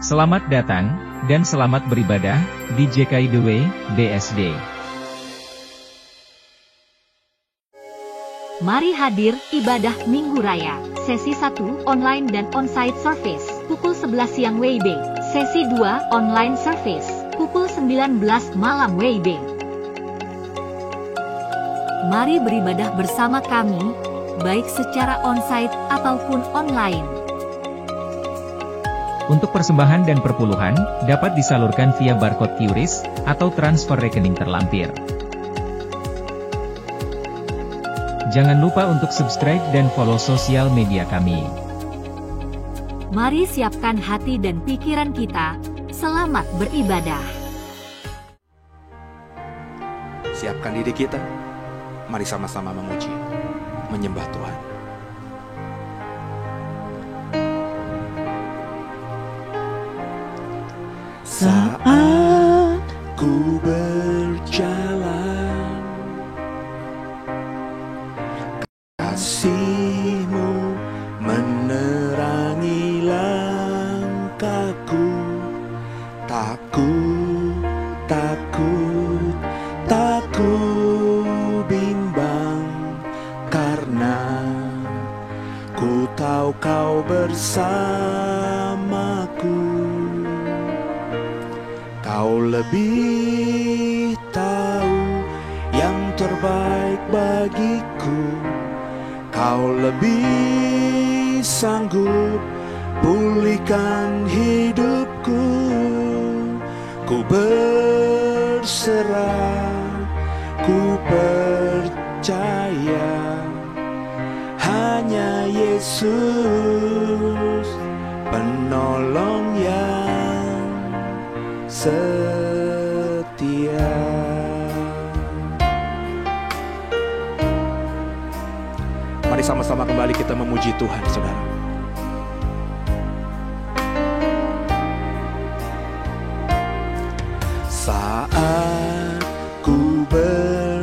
Selamat datang, dan selamat beribadah, di JKI The Way, BSD. Mari hadir, ibadah Minggu Raya, sesi 1, online dan on-site service, pukul 11 siang WIB, sesi 2, online service, pukul 19 malam WIB. Mari beribadah bersama kami, baik secara on-site ataupun online. Untuk persembahan dan perpuluhan, dapat disalurkan via barcode QRIS, atau transfer rekening terlampir. Jangan lupa untuk subscribe dan follow sosial media kami. Mari siapkan hati dan pikiran kita, selamat beribadah. Siapkan diri kita, mari sama-sama memuji, menyembah Tuhan. Saat ku berjalan, kasih-Mu menerangi langkahku. Tak ku bimbang, karena ku tahu Kau bersamaku. Kau lebih tahu yang terbaik bagiku. Kau lebih sanggup pulihkan hidupku. Ku berserah, ku percaya, hanya Yesus penolong yang setia. Mari sama-sama kembali kita memuji Tuhan, saudara. Saat ku berjalan,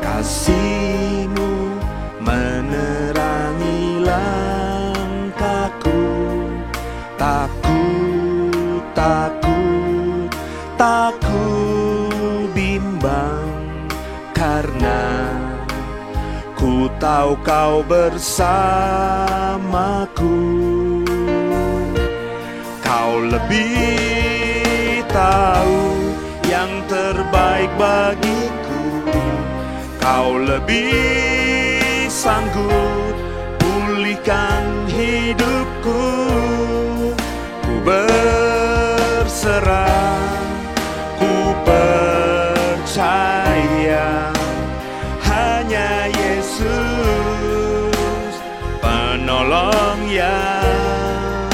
kasih-Mu menerangi langkahku. Tak ku bimbang, karena ku tahu Kau bersamaku. Kau lebih tahu yang terbaik bagiku. Kau lebih sanggup pulihkan hidupku. Ku berserah, ku percaya, hanya Yesus penolong yang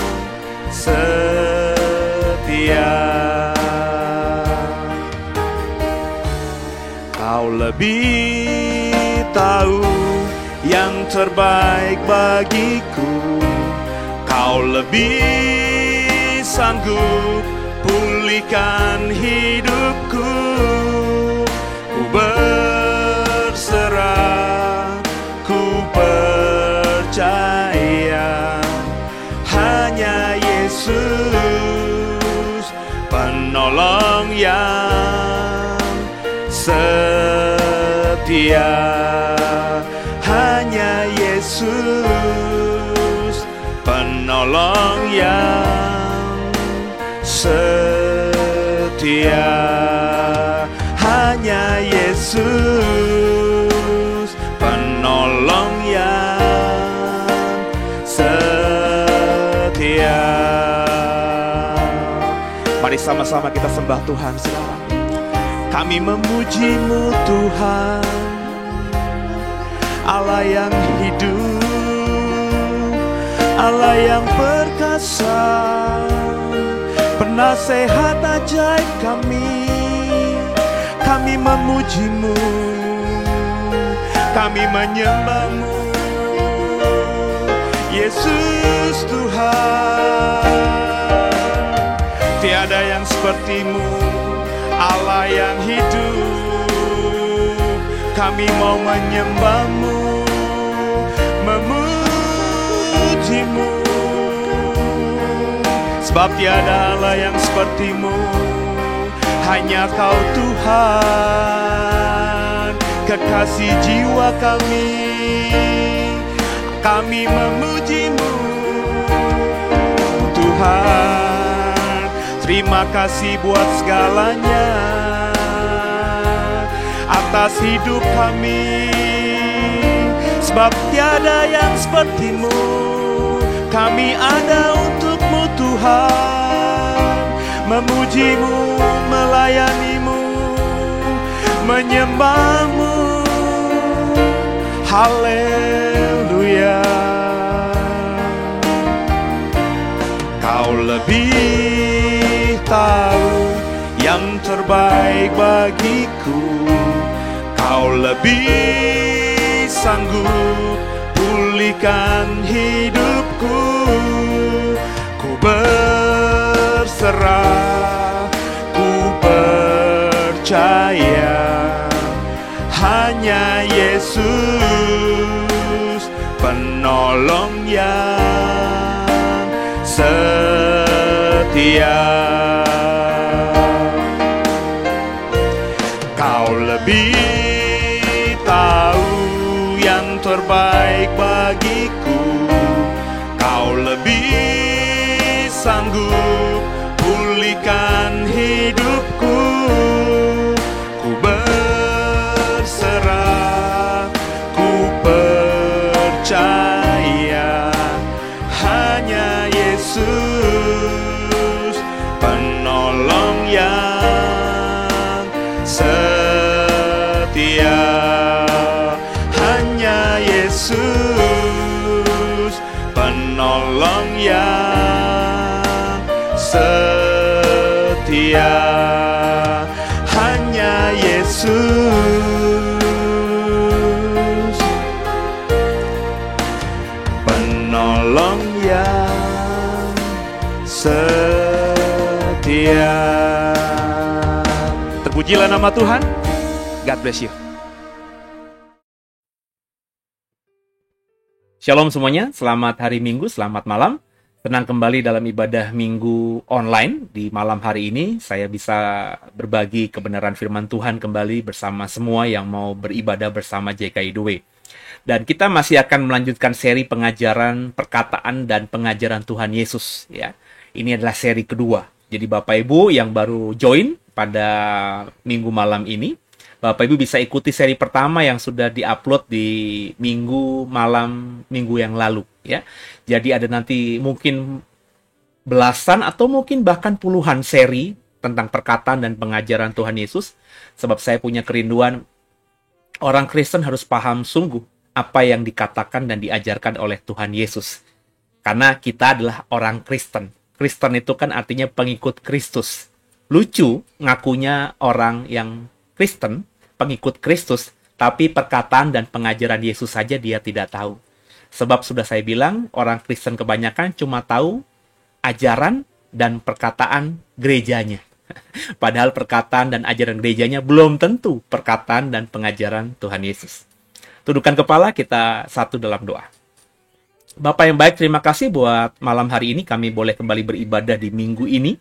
setia. Kau lebih tahu yang terbaik bagiku. Kau lebih sanggup pulihkan hidupku. Ku berserah, ku percaya, hanya Yesus penolong yang setia. Hanya Yesus penolong yang setia. Hanya Yesus penolong yang setia. Mari sama-sama kita sembah Tuhan, saudara. Kami memuji-Mu Tuhan, Allah yang hidup, Allah yang perkasa, penasehat ajaib kami. Kami memuji-Mu, kami menyembah-Mu, Yesus Tuhan. Tiada yang seperti-Mu, Allah yang hidup. Kami mau menyembah-Mu, memuji-Mu, Sebab tiada Allah yang seperti-Mu, hanya Kau Tuhan, kekasih jiwa kami memuji-Mu. Tuhan, terima kasih buat segalanya, atas hidup kami. Sebab tiada yang seperti-Mu, kami ada untuk-Mu Tuhan, memuji-Mu, melayani-Mu, menyembah-Mu. Haleluya. Kau lebih tahu yang terbaik bagiku, Kau lebih sanggup pulihkan hidupku. Ku berserah, ku percaya, hanya Yesus penolong yang setia. Kau lebih tahu yang terbaik bagiku, Kau lebih sanggup pulihkan hidupku. Ku berserah, ku percaya, hanya Yesus penolong yang setia. Hanya Yesus penolong yang setia. Hanya Yesus penolong yang setia. Terpujilah nama Tuhan. God bless you. Shalom semuanya, selamat hari Minggu, selamat malam. Senang kembali dalam ibadah Minggu online. Di malam hari ini saya bisa berbagi kebenaran firman Tuhan kembali bersama semua yang mau beribadah bersama JKI The Way. Dan kita masih akan melanjutkan seri pengajaran, perkataan, dan pengajaran Tuhan Yesus. Ya, ini adalah seri kedua. Jadi Bapak Ibu yang baru join pada Minggu malam ini, Bapak Ibu bisa ikuti seri pertama yang sudah diupload di Minggu malam Minggu yang lalu. Ya, jadi ada nanti mungkin belasan atau mungkin bahkan puluhan seri tentang perkataan dan pengajaran Tuhan Yesus. Sebab saya punya kerinduan orang Kristen harus paham sungguh apa yang dikatakan dan diajarkan oleh Tuhan Yesus. Karena kita adalah orang Kristen. Kristen itu kan artinya pengikut Kristus. Lucu ngakunya orang yang Kristen, pengikut Kristus, tapi perkataan dan pengajaran Yesus saja dia tidak tahu. Sebab sudah saya bilang, orang Kristen kebanyakan cuma tahu ajaran dan perkataan gerejanya. Padahal perkataan dan ajaran gerejanya belum tentu perkataan dan pengajaran Tuhan Yesus. Tundukkan kepala, kita satu dalam doa. Bapak yang baik, terima kasih buat malam hari ini kami boleh kembali beribadah di minggu ini.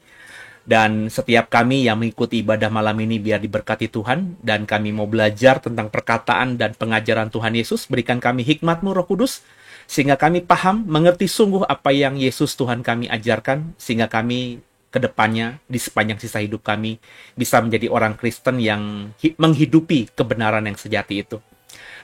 Dan setiap kami yang mengikuti ibadah malam ini biar diberkati Tuhan. Dan kami mau belajar tentang perkataan dan pengajaran Tuhan Yesus. Berikan kami hikmat-Mu Roh Kudus, sehingga kami paham, mengerti sungguh apa yang Yesus Tuhan kami ajarkan. Sehingga kami ke depannya, di sepanjang sisa hidup kami, bisa menjadi orang Kristen yang menghidupi kebenaran yang sejati itu.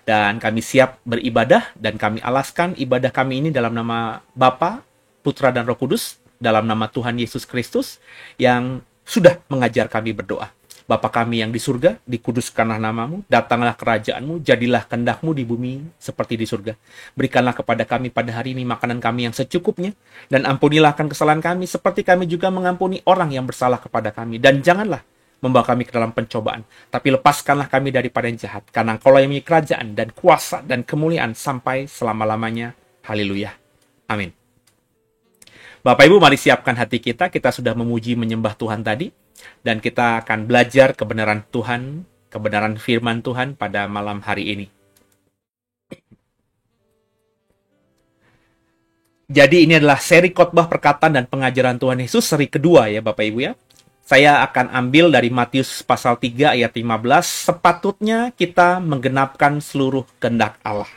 Dan kami siap beribadah, dan kami alaskan ibadah kami ini dalam nama Bapa, Putra, dan Roh Kudus, dalam nama Tuhan Yesus Kristus yang sudah mengajar kami berdoa. Bapa kami yang di surga, dikuduskanlah nama-Mu, datanglah kerajaan-Mu, jadilah kehendak-Mu di bumi seperti di surga. Berikanlah kepada kami pada hari ini makanan kami yang secukupnya, dan ampunilah akan kesalahan kami seperti kami juga mengampuni orang yang bersalah kepada kami. Dan janganlah membawa kami ke dalam pencobaan, tapi lepaskanlah kami daripada yang jahat, karena Engkau-lah yang memiliki kerajaan dan kuasa dan kemuliaan sampai selama-lamanya. Haleluya. Amin. Bapak Ibu, mari siapkan hati kita. Kita sudah memuji menyembah Tuhan tadi. Dan kita akan belajar kebenaran Tuhan, kebenaran firman Tuhan pada malam hari ini. Jadi ini adalah seri khotbah perkataan dan pengajaran Tuhan Yesus seri kedua ya Bapak Ibu ya. Saya akan ambil dari Matius pasal 3 ayat 15, sepatutnya kita menggenapkan seluruh kehendak Allah.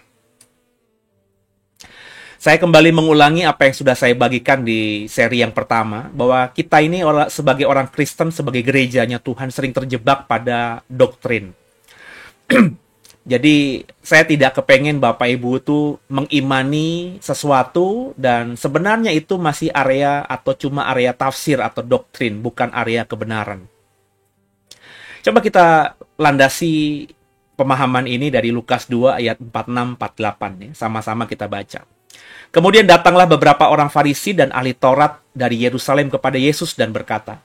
Saya kembali mengulangi apa yang sudah saya bagikan di seri yang pertama, bahwa kita ini sebagai orang Kristen, sebagai gerejanya Tuhan sering terjebak pada doktrin. Jadi saya tidak kepengen Bapak Ibu itu mengimani sesuatu dan sebenarnya itu masih area atau cuma area tafsir atau doktrin, bukan area kebenaran. Coba kita landasi pemahaman ini dari Lukas 2 ayat 46-48 ya. Sama-sama kita baca. Kemudian datanglah beberapa orang Farisi dan ahli Taurat dari Yerusalem kepada Yesus dan berkata,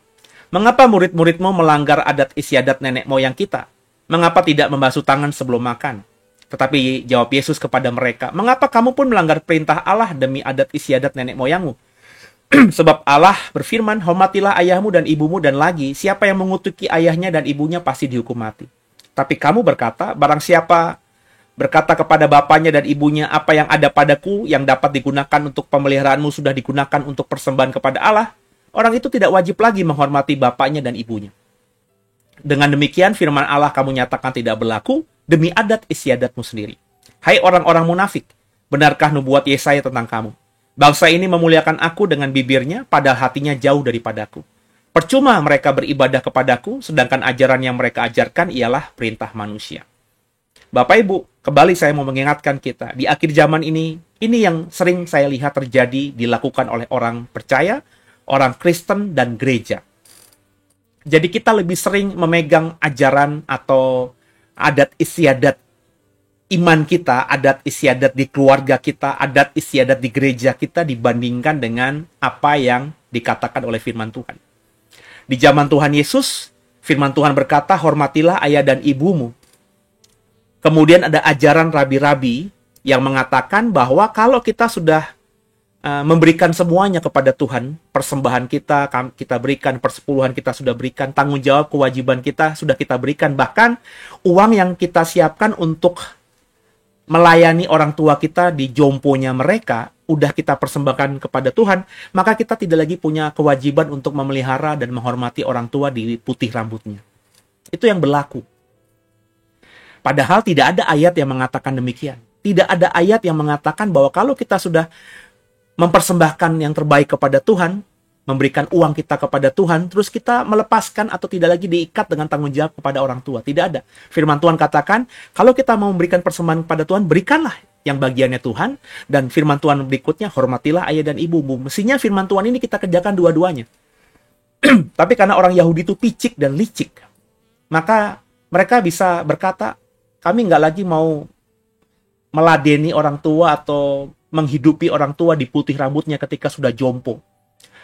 "Mengapa murid-muridmu melanggar adat istiadat nenek moyang kita? Mengapa tidak membasuh tangan sebelum makan?" Tetapi jawab Yesus kepada mereka, "Mengapa kamu pun melanggar perintah Allah demi adat istiadat nenek moyangmu? Sebab Allah berfirman, hormatilah ayahmu dan ibumu, dan lagi, siapa yang mengutuki ayahnya dan ibunya pasti dihukum mati. Tapi kamu berkata, barang siapa berkata kepada bapaknya dan ibunya, apa yang ada padaku yang dapat digunakan untuk pemeliharaanmu sudah digunakan untuk persembahan kepada Allah, orang itu tidak wajib lagi menghormati bapaknya dan ibunya. Dengan demikian firman Allah kamu nyatakan tidak berlaku demi adat istiadatmu sendiri. Hai orang-orang munafik, benarkah nubuat Yesaya tentang kamu? Bangsa ini memuliakan aku dengan bibirnya, padahal hatinya jauh daripadaku. Percuma mereka beribadah kepadaku, sedangkan ajaran yang mereka ajarkan ialah perintah manusia." Bapak Ibu, kembali saya mau mengingatkan kita, di akhir zaman ini yang sering saya lihat terjadi dilakukan oleh orang percaya, orang Kristen, dan gereja. Jadi kita lebih sering memegang ajaran atau adat istiadat iman kita, adat istiadat di keluarga kita, adat istiadat di gereja kita dibandingkan dengan apa yang dikatakan oleh firman Tuhan. Di zaman Tuhan Yesus, firman Tuhan berkata, hormatilah ayah dan ibumu. Kemudian ada ajaran rabi-rabi yang mengatakan bahwa kalau kita sudah memberikan semuanya kepada Tuhan, persembahan kita berikan, persepuluhan kita sudah berikan, tanggung jawab kewajiban kita sudah kita berikan, bahkan uang yang kita siapkan untuk melayani orang tua kita di jomponya mereka, udah kita persembahkan kepada Tuhan, maka kita tidak lagi punya kewajiban untuk memelihara dan menghormati orang tua di putih rambutnya. Itu yang berlaku. Padahal tidak ada ayat yang mengatakan demikian. Tidak ada ayat yang mengatakan bahwa kalau kita sudah mempersembahkan yang terbaik kepada Tuhan, memberikan uang kita kepada Tuhan, terus kita melepaskan atau tidak lagi diikat dengan tanggung jawab kepada orang tua. Tidak ada. Firman Tuhan katakan, kalau kita mau memberikan persembahan kepada Tuhan, berikanlah yang bagiannya Tuhan. Dan firman Tuhan berikutnya, hormatilah ayah dan ibumu. Mestinya firman Tuhan ini kita kerjakan dua-duanya. Tapi karena orang Yahudi itu picik dan licik, maka mereka bisa berkata, kami nggak lagi mau meladeni orang tua atau menghidupi orang tua di putih rambutnya ketika sudah jompo.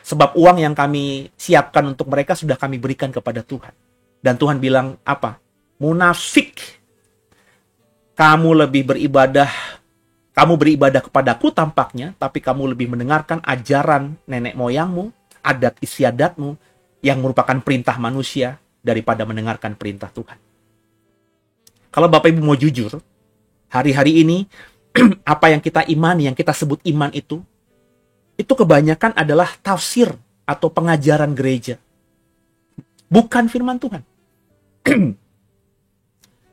Sebab uang yang kami siapkan untuk mereka sudah kami berikan kepada Tuhan. Dan Tuhan bilang apa? Munafik. Kamu beribadah kepadaku tampaknya, tapi kamu lebih mendengarkan ajaran nenek moyangmu, adat istiadatmu, yang merupakan perintah manusia daripada mendengarkan perintah Tuhan. Kalau Bapak Ibu mau jujur, hari-hari ini apa yang kita imani, yang kita sebut iman itu kebanyakan adalah tafsir atau pengajaran gereja. Bukan firman Tuhan.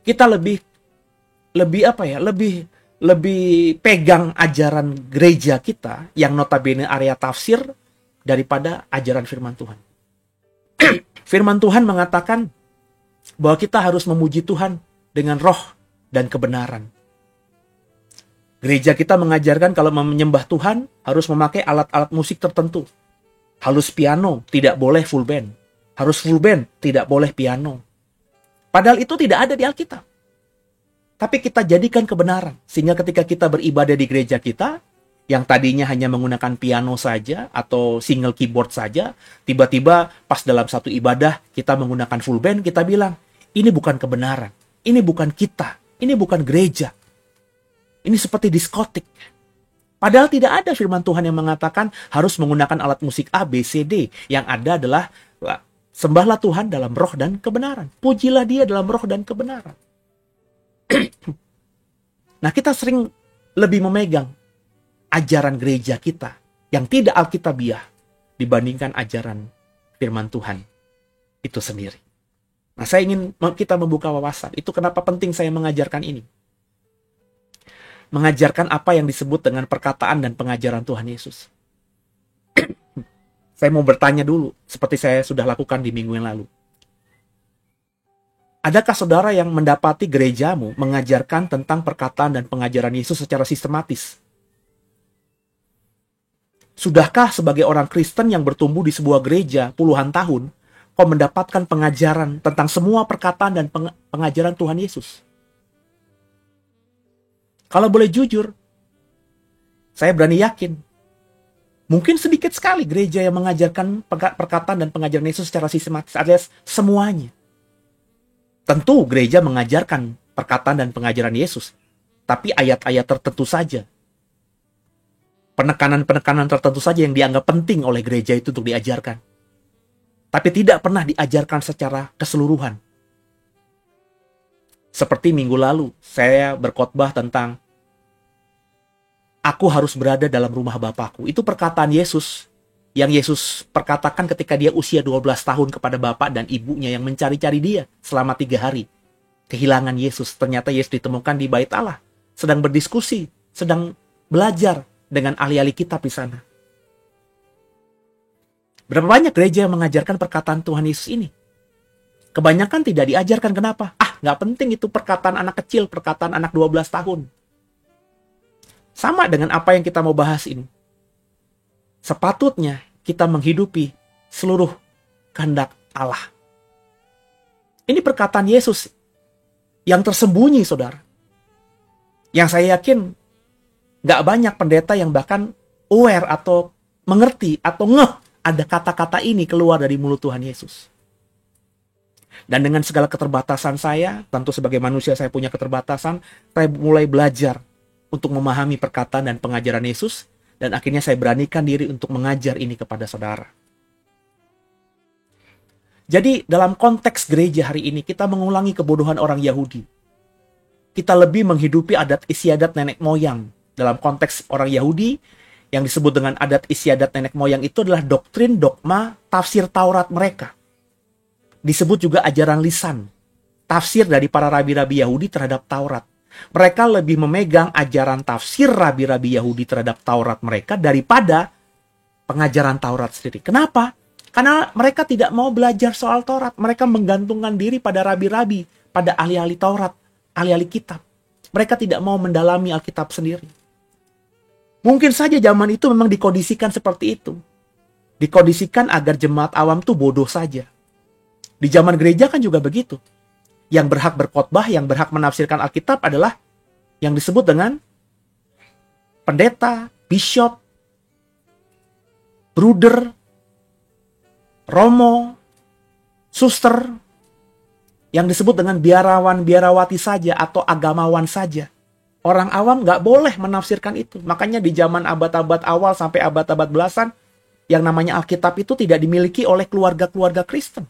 Kita lebih pegang ajaran gereja kita yang notabene area tafsir daripada ajaran firman Tuhan. Firman Tuhan mengatakan bahwa kita harus memuji Tuhan dengan roh dan kebenaran. Gereja kita mengajarkan kalau menyembah Tuhan harus memakai alat-alat musik tertentu. Harus piano, tidak boleh full band. Harus full band, tidak boleh piano. Padahal itu tidak ada di Alkitab. Tapi kita jadikan kebenaran. Sehingga ketika kita beribadah di gereja kita, yang tadinya hanya menggunakan piano saja atau single keyboard saja, tiba-tiba pas dalam satu ibadah kita menggunakan full band, kita bilang, ini bukan kebenaran. Ini bukan kita. Ini bukan gereja. Ini seperti diskotik. Padahal tidak ada firman Tuhan yang mengatakan harus menggunakan alat musik A, B, C, D. Yang ada adalah sembahlah Tuhan dalam roh dan kebenaran. Pujilah Dia dalam roh dan kebenaran. Nah, kita sering lebih memegang ajaran gereja kita yang tidak alkitabiah dibandingkan ajaran firman Tuhan itu sendiri. Nah, saya ingin kita membuka wawasan. Itu kenapa penting saya mengajarkan ini. Mengajarkan apa yang disebut dengan perkataan dan pengajaran Tuhan Yesus. Saya mau bertanya dulu, seperti saya sudah lakukan di minggu yang lalu. Adakah saudara yang mendapati gerejamu mengajarkan tentang perkataan dan pengajaran Yesus secara sistematis? Sudahkah sebagai orang Kristen yang bertumbuh di sebuah gereja puluhan tahun, kau mendapatkan pengajaran tentang semua perkataan dan pengajaran Tuhan Yesus? Kalau boleh jujur, saya berani yakin, mungkin sedikit sekali gereja yang mengajarkan perkataan dan pengajaran Yesus secara sistematis, alias semuanya. Tentu gereja mengajarkan perkataan dan pengajaran Yesus, tapi ayat-ayat tertentu saja. Penekanan-penekanan tertentu saja yang dianggap penting oleh gereja itu untuk diajarkan. Tapi tidak pernah diajarkan secara keseluruhan. Seperti minggu lalu, saya berkhotbah tentang aku harus berada dalam rumah Bapakku. Itu perkataan Yesus yang Yesus perkatakan ketika dia usia 12 tahun kepada bapak dan ibunya yang mencari-cari dia selama 3 hari. Kehilangan Yesus. Ternyata Yesus ditemukan di bait Allah. Sedang berdiskusi, sedang belajar dengan ahli-ahli kitab di sana. Berapa banyak gereja yang mengajarkan perkataan Tuhan Yesus ini? Kebanyakan tidak diajarkan. Kenapa? Nggak penting itu perkataan anak kecil, perkataan anak 12 tahun. Sama dengan apa yang kita mau bahas ini. Sepatutnya kita menghidupi seluruh kehendak Allah. Ini perkataan Yesus yang tersembunyi, saudara. Yang saya yakin gak banyak pendeta yang bahkan aware atau mengerti atau ngeh ada kata-kata ini keluar dari mulut Tuhan Yesus. Dan dengan segala keterbatasan saya, tentu sebagai manusia saya punya keterbatasan, saya mulai belajar untuk memahami perkataan dan pengajaran Yesus. Dan akhirnya saya beranikan diri untuk mengajar ini kepada saudara. Jadi dalam konteks gereja hari ini kita mengulangi kebodohan orang Yahudi. Kita lebih menghidupi adat istiadat nenek moyang. Dalam konteks orang Yahudi yang disebut dengan adat istiadat nenek moyang itu adalah doktrin, dogma, tafsir Taurat mereka. Disebut juga ajaran lisan. Tafsir dari para rabi-rabi Yahudi terhadap Taurat. Mereka lebih memegang ajaran tafsir rabi-rabi Yahudi terhadap Taurat mereka daripada pengajaran Taurat sendiri. Kenapa? Karena mereka tidak mau belajar soal Taurat. Mereka menggantungkan diri pada rabi-rabi, pada ahli-ahli Taurat, ahli-ahli kitab. Mereka tidak mau mendalami Alkitab sendiri. Mungkin saja zaman itu memang dikondisikan seperti itu. Dikondisikan agar jemaat awam tuh bodoh saja. Di zaman gereja kan juga begitu. Yang berhak berkhotbah, yang berhak menafsirkan Alkitab adalah yang disebut dengan pendeta, bishop, bruder, romo, suster, yang disebut dengan biarawan, biarawati saja atau agamawan saja. Orang awam nggak boleh menafsirkan itu. Makanya di zaman abad-abad awal sampai abad-abad belasan, yang namanya Alkitab itu tidak dimiliki oleh keluarga-keluarga Kristen.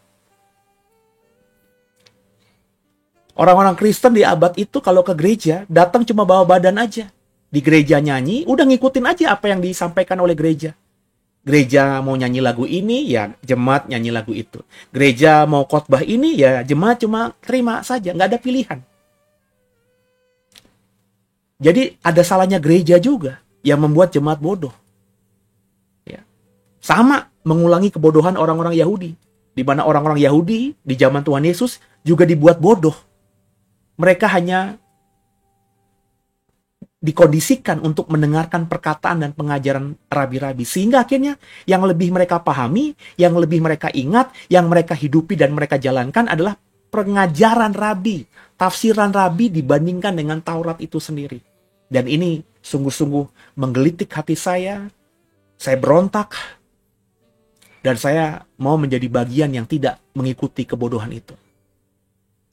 Orang-orang Kristen di abad itu kalau ke gereja, datang cuma bawa badan aja. Di gereja nyanyi, udah ngikutin aja apa yang disampaikan oleh gereja. Gereja mau nyanyi lagu ini, ya jemaat nyanyi lagu itu. Gereja mau khotbah ini, ya jemaat cuma terima saja, nggak ada pilihan. Jadi ada salahnya gereja juga yang membuat jemaat bodoh. Ya. Sama mengulangi kebodohan orang-orang Yahudi. Di mana orang-orang Yahudi di zaman Tuhan Yesus juga dibuat bodoh. Mereka hanya dikondisikan untuk mendengarkan perkataan dan pengajaran rabi-rabi. Sehingga akhirnya yang lebih mereka pahami, yang lebih mereka ingat, yang mereka hidupi dan mereka jalankan adalah pengajaran rabi, tafsiran rabi dibandingkan dengan Taurat itu sendiri. Dan ini sungguh-sungguh menggelitik hati saya. Saya berontak. Dan saya mau menjadi bagian yang tidak mengikuti kebodohan itu.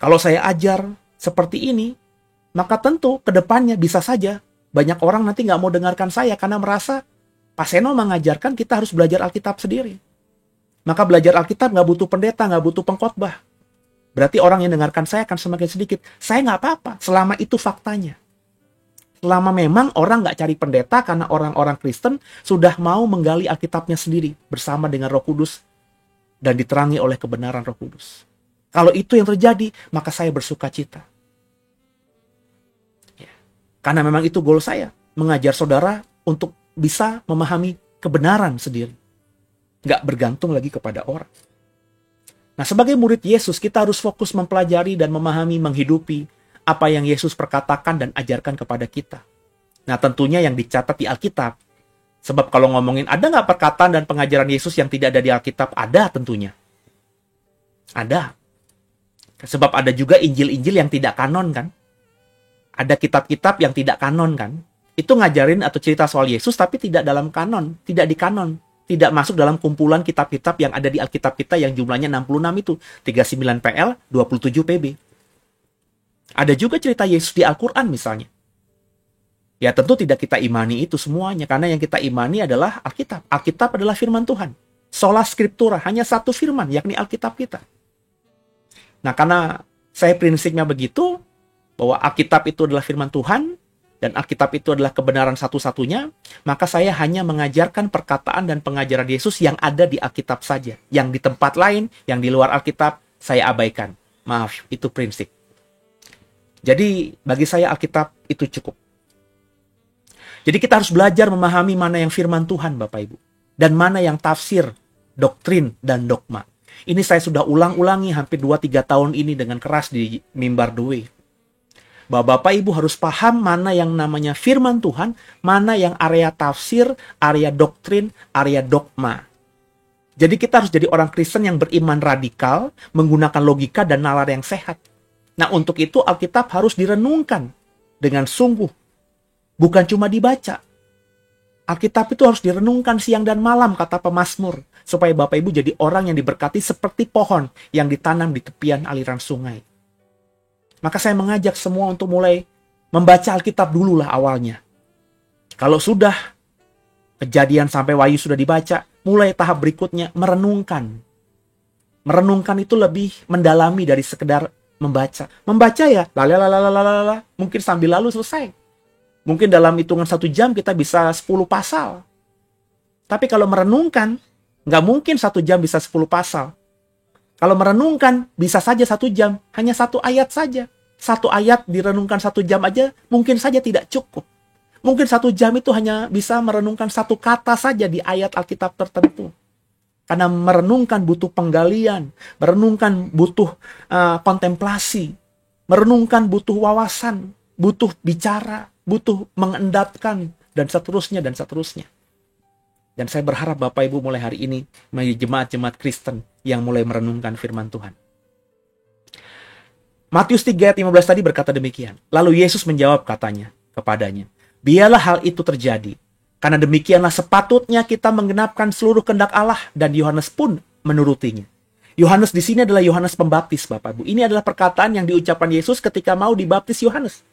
Kalau saya ajar seperti ini, maka tentu ke depannya bisa saja banyak orang nanti nggak mau dengarkan saya karena merasa Pak Seno mengajarkan kita harus belajar Alkitab sendiri. Maka belajar Alkitab nggak butuh pendeta, nggak butuh pengkhotbah. Berarti orang yang dengarkan saya akan semakin sedikit. Saya nggak apa-apa selama itu faktanya. Selama memang orang nggak cari pendeta karena orang-orang Kristen sudah mau menggali Alkitabnya sendiri bersama dengan Roh Kudus dan diterangi oleh kebenaran Roh Kudus. Kalau itu yang terjadi, maka saya bersuka cita. Ya. Karena memang itu goal saya, mengajar saudara untuk bisa memahami kebenaran sendiri. Nggak bergantung lagi kepada orang. Nah, sebagai murid Yesus, kita harus fokus mempelajari dan memahami, menghidupi apa yang Yesus perkatakan dan ajarkan kepada kita. Nah, tentunya yang dicatat di Alkitab. Sebab kalau ngomongin, ada nggak perkataan dan pengajaran Yesus yang tidak ada di Alkitab? Ada tentunya. Ada. Sebab ada juga Injil-Injil yang tidak kanon kan? Ada kitab-kitab yang tidak kanon kan? Itu ngajarin atau cerita soal Yesus tapi tidak dalam kanon, tidak di kanon. Tidak masuk dalam kumpulan kitab-kitab yang ada di Alkitab kita yang jumlahnya 66 itu. 39 PL, 27 PB. Ada juga cerita Yesus di Al-Quran misalnya. Ya tentu tidak kita imani itu semuanya. Karena yang kita imani adalah Alkitab. Alkitab adalah firman Tuhan. Sola Scriptura, hanya satu firman, yakni Alkitab kita. Nah karena saya prinsipnya begitu, bahwa Alkitab itu adalah firman Tuhan, dan Alkitab itu adalah kebenaran satu-satunya, maka saya hanya mengajarkan perkataan dan pengajaran Yesus yang ada di Alkitab saja. Yang di tempat lain, yang di luar Alkitab, saya abaikan. Maaf, itu prinsip. Jadi, bagi saya Alkitab itu cukup. Jadi kita harus belajar memahami mana yang firman Tuhan, Bapak Ibu. Dan mana yang tafsir, doktrin, dan dogma. Ini saya sudah ulang-ulangi hampir 2-3 tahun ini dengan keras di Mimbar The Way. Bahwa Bapak Ibu harus paham mana yang namanya firman Tuhan, mana yang area tafsir, area doktrin, area dogma. Jadi kita harus jadi orang Kristen yang beriman radikal, menggunakan logika dan nalar yang sehat. Nah untuk itu Alkitab harus direnungkan dengan sungguh, bukan cuma dibaca. Alkitab itu harus direnungkan siang dan malam, kata pemazmur, supaya Bapak Ibu jadi orang yang diberkati seperti pohon yang ditanam di tepian aliran sungai. Maka saya mengajak semua untuk mulai membaca Alkitab dululah awalnya. Kalau sudah Kejadian sampai Wahyu sudah dibaca, mulai tahap berikutnya merenungkan. Merenungkan itu lebih mendalami dari sekedar membaca. Membaca ya, lalalalalalala, mungkin sambil lalu selesai. Mungkin dalam hitungan 1 jam kita bisa 10 pasal. Tapi kalau merenungkan, nggak mungkin 1 jam bisa 10 pasal. Kalau merenungkan, bisa saja 1 jam, hanya 1 ayat saja. 1 ayat direnungkan 1 jam aja, mungkin saja tidak cukup. Mungkin 1 jam itu hanya bisa merenungkan 1 kata saja di ayat Alkitab tertentu. Karena merenungkan butuh penggalian, merenungkan butuh kontemplasi, merenungkan butuh wawasan, butuh bicara, butuh mengendapkan, dan seterusnya, dan seterusnya. Dan saya berharap Bapak Ibu mulai hari ini menjadi jemaat-jemaat Kristen yang mulai merenungkan firman Tuhan. Matius 3 ayat 15 tadi berkata demikian. Lalu Yesus menjawab katanya kepadanya, biarlah hal itu terjadi. Karena demikianlah sepatutnya kita menggenapkan seluruh kehendak Allah, dan Yohanes pun menurutinya. Yohanes di sini adalah Yohanes Pembaptis, Bapak Ibu. Ini adalah perkataan yang diucapkan Yesus ketika mau dibaptis Yohanes.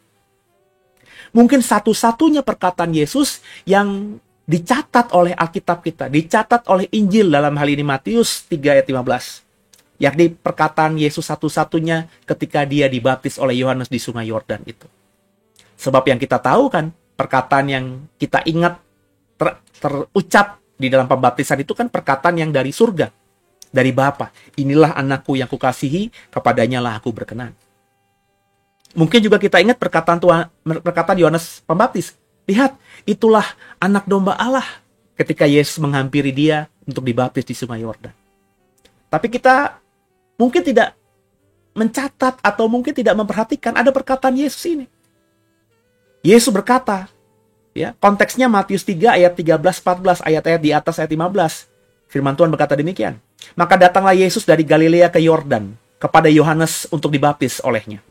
Mungkin satu-satunya perkataan Yesus yang dicatat oleh Alkitab kita, dicatat oleh Injil dalam hal ini Matius 3 ayat 15. Yakni perkataan Yesus satu-satunya ketika dia dibaptis oleh Yohanes di sungai Yordan itu. Sebab yang kita tahu kan, perkataan yang kita ingat terucap di dalam pembaptisan itu kan perkataan yang dari surga, dari Bapa. Inilah anakku yang kukasihi, kepadanya lah aku berkenan. Mungkin juga kita ingat perkataan Yohanes Pembaptis. Lihat, itulah anak domba Allah ketika Yesus menghampiri dia untuk dibaptis di sungai Yordan. Tapi kita mungkin tidak mencatat atau mungkin tidak memperhatikan ada perkataan Yesus ini. Yesus berkata, ya, konteksnya Matius 3 ayat 13-14, ayat-ayat di atas ayat 15. Firman Tuhan berkata demikian. Maka datanglah Yesus dari Galilea ke Yordan kepada Yohanes untuk dibaptis olehnya.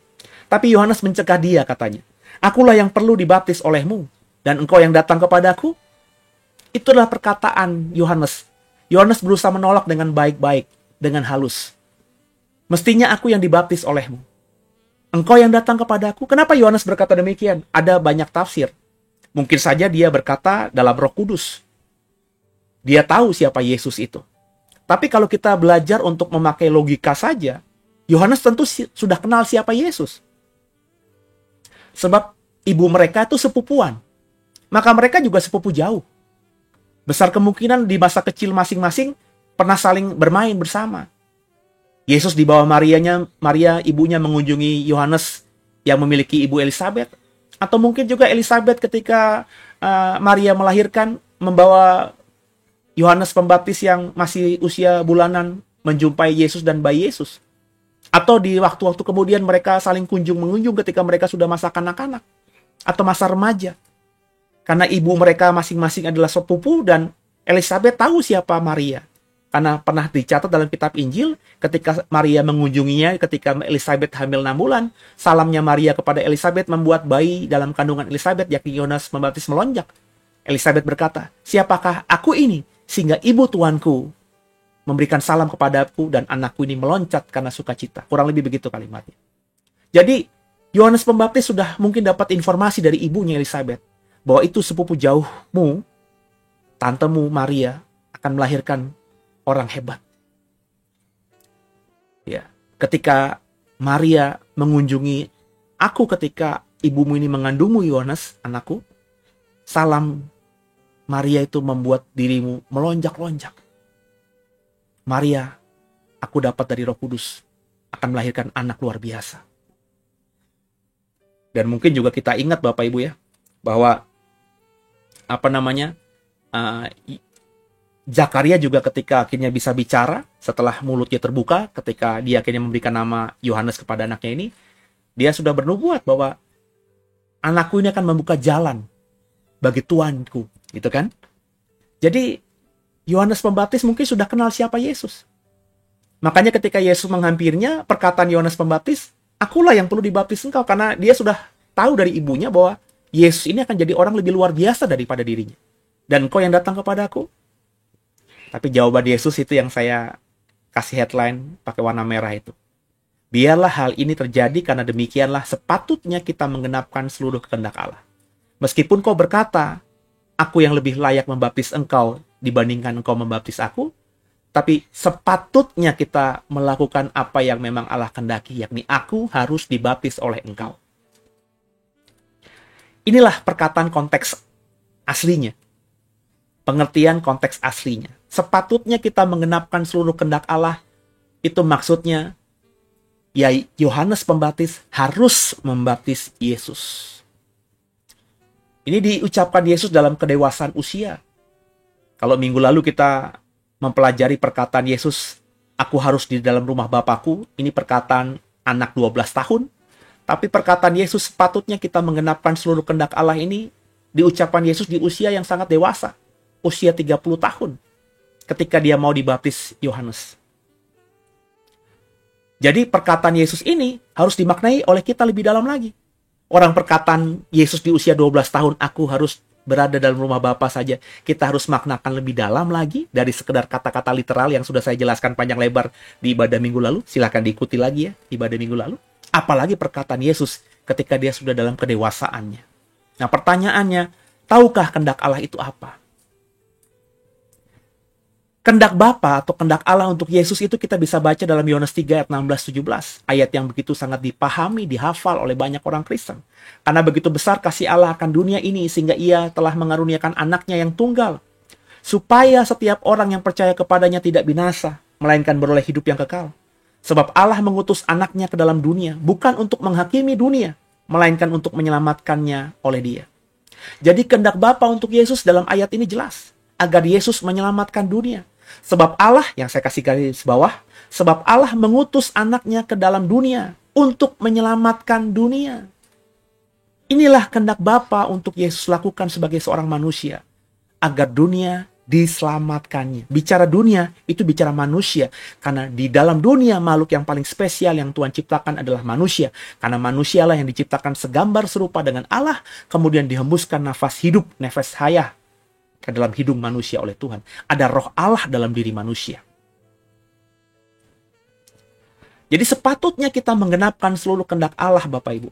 Tapi Yohanes mencegah dia, katanya, akulah yang perlu dibaptis olehmu, dan engkau yang datang kepadaku. Itulah perkataan Yohanes. Yohanes berusaha menolak dengan baik-baik, dengan halus. Mestinya aku yang dibaptis olehmu. Engkau yang datang kepadaku. Kenapa Yohanes berkata demikian? Ada banyak tafsir. Mungkin saja dia berkata dalam Roh Kudus. Dia tahu siapa Yesus itu. Tapi kalau kita belajar untuk memakai logika saja, Yohanes tentu sudah kenal siapa Yesus. Sebab ibu mereka itu sepupuan. Maka mereka juga sepupu jauh. Besar kemungkinan di masa kecil masing-masing pernah saling bermain bersama. Yesus dibawa Maria ibunya mengunjungi Yohanes yang memiliki ibu Elisabet. Atau mungkin juga Elisabet ketika Maria melahirkan membawa Yohanes Pembaptis yang masih usia bulanan menjumpai Yesus dan bayi Yesus. Atau di waktu-waktu kemudian mereka saling mengunjung ketika mereka sudah masa kanak-kanak atau masa remaja. Karena ibu mereka masing-masing adalah sepupu dan Elisabet tahu siapa Maria. Karena pernah dicatat dalam kitab Injil ketika Maria mengunjunginya ketika Elisabet hamil 6 bulan. Salamnya Maria kepada Elisabet membuat bayi dalam kandungan Elisabet yakni Yohanes Pembaptis melonjak. Elisabet berkata, "Siapakah aku ini sehingga ibu tuanku memberikan salam kepadaku dan anakku ini meloncat karena sukacita." Kurang lebih begitu kalimatnya. Jadi Yohanes Pembaptis sudah mungkin dapat informasi dari ibunya Elisabet bahwa itu sepupu jauhmu, tantemu Maria akan melahirkan orang hebat. Ya, ketika Maria mengunjungi aku ketika ibumu ini mengandungmu Yohanes, anakku, salam Maria itu membuat dirimu melonjak-lonjak. Maria, aku dapat dari Roh Kudus akan melahirkan anak luar biasa. Dan mungkin juga kita ingat Bapak Ibu ya, bahwa Zakaria juga ketika akhirnya bisa bicara setelah mulutnya terbuka, ketika dia akhirnya memberikan nama Yohanes kepada anaknya ini, dia sudah bernubuat bahwa anakku ini akan membuka jalan bagi Tuanku, gitu kan? Jadi Yohanes Pembaptis mungkin sudah kenal siapa Yesus. Makanya ketika Yesus menghampirinya, perkataan Yohanes Pembaptis, "Akulah yang perlu dibaptis engkau," karena dia sudah tahu dari ibunya bahwa Yesus ini akan jadi orang lebih luar biasa daripada dirinya. "Dan engkau yang datang kepada aku?" Tapi jawaban Yesus itu yang saya kasih headline pakai warna merah itu. "Biarlah hal ini terjadi karena demikianlah sepatutnya kita menggenapkan seluruh kehendak Allah. Meskipun kau berkata, aku yang lebih layak membaptis engkau dibandingkan engkau membaptis aku, tapi sepatutnya kita melakukan apa yang memang Allah kehendaki, yakni aku harus dibaptis oleh engkau." Inilah perkataan konteks aslinya. Pengertian konteks aslinya. Sepatutnya kita menggenapkan seluruh kehendak Allah, itu maksudnya, ya Yohanes Pembaptis harus membaptis Yesus. Ini diucapkan Yesus dalam kedewasaan usia. Kalau minggu lalu kita mempelajari perkataan Yesus, "Aku harus di dalam rumah Bapakku," ini perkataan anak 12 tahun. Tapi perkataan Yesus sepatutnya kita menggenapkan seluruh kehendak Allah ini diucapkan Yesus di usia yang sangat dewasa. Usia 30 tahun. Ketika dia mau dibaptis Yohanes. Jadi perkataan Yesus ini harus dimaknai oleh kita lebih dalam lagi. Orang perkataan Yesus di usia 12 tahun, "Aku harus berada dalam rumah Bapa" saja, kita harus maknakan lebih dalam lagi dari sekedar kata-kata literal yang sudah saya jelaskan panjang lebar di ibadah minggu lalu. Silahkan diikuti lagi ya, ibadah minggu lalu. Apalagi perkataan Yesus ketika dia sudah dalam kedewasaannya. Nah pertanyaannya, tahukah kehendak Allah itu apa? Kehendak Bapa atau kehendak Allah untuk Yesus itu kita bisa baca dalam Yohanes 3 ayat 16-17. Ayat yang begitu sangat dipahami, dihafal oleh banyak orang Kristen. Karena begitu besar kasih Allah akan dunia ini sehingga ia telah mengaruniakan anaknya yang tunggal. Supaya setiap orang yang percaya kepadanya tidak binasa, melainkan beroleh hidup yang kekal. Sebab Allah mengutus anaknya ke dalam dunia, bukan untuk menghakimi dunia, melainkan untuk menyelamatkannya oleh dia. Jadi kehendak Bapa untuk Yesus dalam ayat ini jelas. Agar Yesus menyelamatkan dunia. Sebab Allah, yang saya kasih garis bawah, sebab Allah mengutus anaknya ke dalam dunia untuk menyelamatkan dunia. Inilah kehendak Bapa untuk Yesus lakukan sebagai seorang manusia. Agar dunia diselamatkannya. Bicara dunia, itu bicara manusia. Karena di dalam dunia, makhluk yang paling spesial yang Tuhan ciptakan adalah manusia. Karena manusialah yang diciptakan segambar serupa dengan Allah, kemudian dihembuskan nafas hidup, nafas hayat ke dalam hidung manusia oleh Tuhan. Ada roh Allah dalam diri manusia. Jadi sepatutnya kita menggenapkan seluruh kehendak Allah, Bapak Ibu.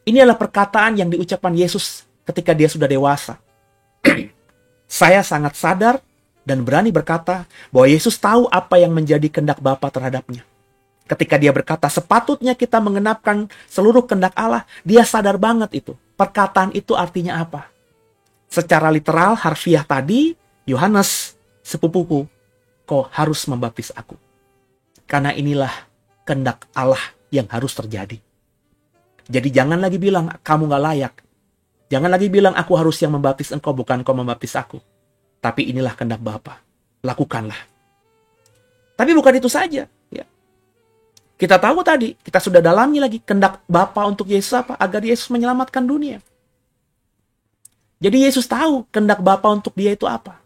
Ini adalah perkataan yang diucapkan Yesus ketika dia sudah dewasa. Saya sangat sadar dan berani berkata bahwa Yesus tahu apa yang menjadi kehendak Bapa terhadapnya. Ketika dia berkata, sepatutnya kita mengenapkan seluruh kehendak Allah, dia sadar banget itu. Perkataan itu artinya apa? Secara literal, harfiah tadi, Yohanes, sepupuku, kau harus membaptis aku. Karena inilah kehendak Allah yang harus terjadi. Jadi jangan lagi bilang, kamu gak layak. Jangan lagi bilang, aku harus yang membaptis engkau, bukan kau membaptis aku. Tapi inilah kehendak Bapa. Lakukanlah. Tapi bukan itu saja. Ya. Kita tahu tadi, kita sudah dalami lagi, kehendak Bapa untuk Yesus apa? Agar Yesus menyelamatkan dunia. Jadi Yesus tahu kehendak Bapa untuk dia itu apa.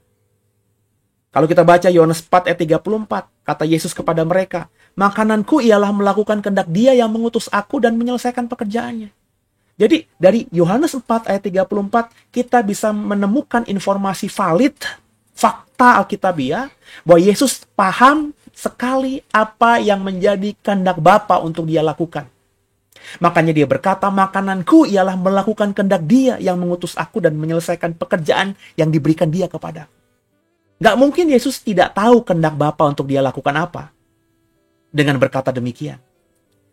Kalau kita baca Yohanes 4 ayat 34, kata Yesus kepada mereka, makananku ialah melakukan kehendak dia yang mengutus aku dan menyelesaikan pekerjaannya. Jadi dari Yohanes 4 ayat 34, kita bisa menemukan informasi valid, fakta Alkitabiah, bahwa Yesus paham sekali apa yang menjadi kehendak Bapa untuk dia lakukan. Makanya dia berkata, makananku ialah melakukan kehendak dia yang mengutus aku dan menyelesaikan pekerjaan yang diberikan dia kepada. Gak mungkin Yesus tidak tahu kehendak Bapa untuk dia lakukan apa. Dengan berkata demikian.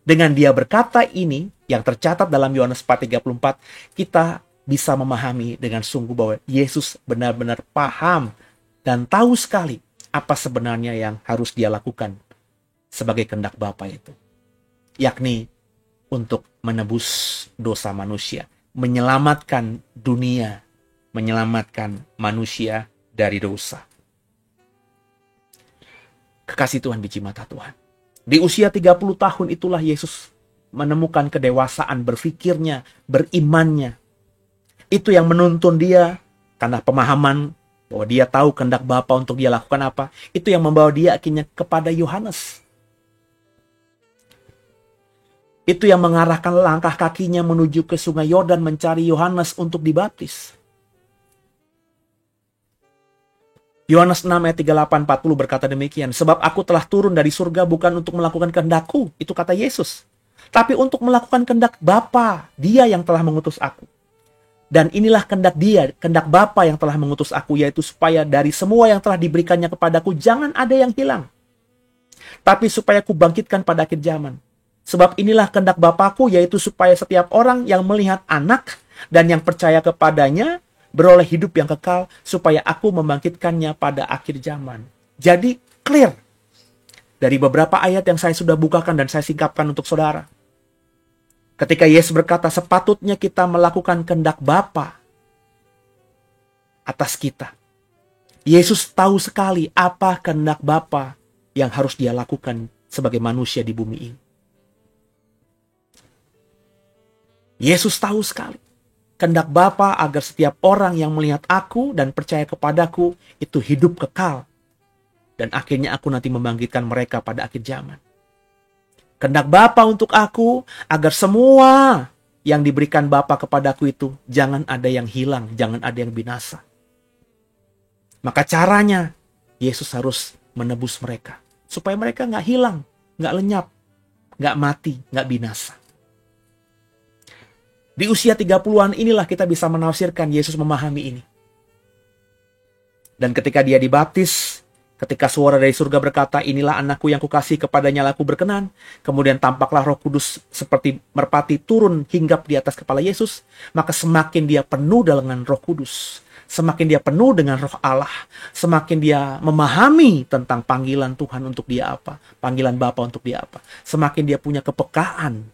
Dengan dia berkata ini, yang tercatat dalam Yohanes 4:34, kita bisa memahami dengan sungguh bahwa Yesus benar-benar paham dan tahu sekali apa sebenarnya yang harus dia lakukan sebagai kehendak Bapa itu. Yakni untuk menebus dosa manusia, menyelamatkan dunia, menyelamatkan manusia dari dosa. Kekasih Tuhan, biji mata Tuhan. Di usia 30 tahun itulah Yesus menemukan kedewasaan berfikirnya, berimannya. Itu yang menuntun dia karena pemahaman bahwa dia tahu kehendak Bapa untuk dia lakukan apa. Itu yang membawa dia akhirnya kepada Yohanes. Itu yang mengarahkan langkah kakinya menuju ke sungai Yordan mencari Yohanes untuk dibaptis. Yohanes 6 ayat 38-40 berkata demikian. Sebab aku telah turun dari surga bukan untuk melakukan kehendakku. Itu kata Yesus. Tapi untuk melakukan kehendak Bapa, dia yang telah mengutus aku. Dan inilah kehendak dia, kehendak Bapa yang telah mengutus aku, yaitu supaya dari semua yang telah diberikannya kepadaku, jangan ada yang hilang. Tapi supaya aku bangkitkan pada akhir zaman. Sebab inilah kehendak Bapakku, yaitu supaya setiap orang yang melihat anak dan yang percaya kepadanya beroleh hidup yang kekal, supaya aku membangkitkannya pada akhir zaman. Jadi clear. Dari beberapa ayat yang saya sudah bukakan dan saya singkapkan untuk saudara. Ketika Yesus berkata, sepatutnya kita melakukan kehendak Bapa atas kita. Yesus tahu sekali apa kehendak Bapa yang harus dia lakukan sebagai manusia di bumi ini. Yesus tahu sekali kehendak Bapa agar setiap orang yang melihat aku dan percaya kepadaku itu hidup kekal. Dan akhirnya aku nanti membangkitkan mereka pada akhir zaman. Kehendak Bapa untuk aku agar semua yang diberikan Bapa kepadaku itu jangan ada yang hilang, jangan ada yang binasa. Maka caranya Yesus harus menebus mereka supaya mereka nggak hilang, nggak lenyap, nggak mati, nggak binasa. Di usia 30-an inilah kita bisa menafsirkan Yesus memahami ini. Dan ketika dia dibaptis, ketika suara dari surga berkata, inilah anakku yang kukasihi, kepadanya aku berkenan. Kemudian tampaklah Roh Kudus seperti merpati turun hinggap di atas kepala Yesus. Maka semakin dia penuh dengan Roh Kudus. Semakin dia penuh dengan Roh Allah. Semakin dia memahami tentang panggilan Tuhan untuk dia apa. Panggilan Bapa untuk dia apa. Semakin dia punya kepekaan.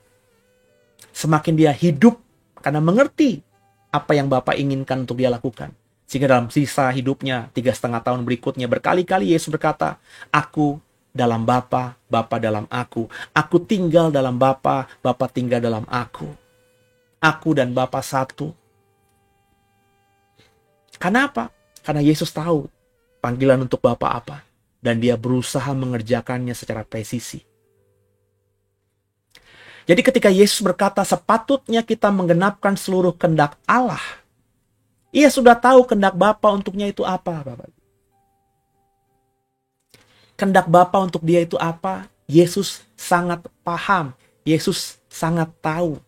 Semakin dia hidup karena mengerti apa yang Bapa inginkan untuk dia lakukan. Sehingga dalam sisa hidupnya 3,5 tahun berikutnya berkali-kali Yesus berkata, aku dalam Bapa, Bapa dalam aku. Aku tinggal dalam Bapa, Bapa tinggal dalam aku. Aku dan Bapa satu. Kenapa? Karena Yesus tahu panggilan untuk Bapa apa. Dan dia berusaha mengerjakannya secara presisi. Jadi ketika Yesus berkata sepatutnya kita menggenapkan seluruh kehendak Allah, ia sudah tahu kehendak Bapa untuknya itu apa, Bapak. Kehendak Bapa untuk dia itu apa? Yesus sangat paham. Yesus sangat tahu.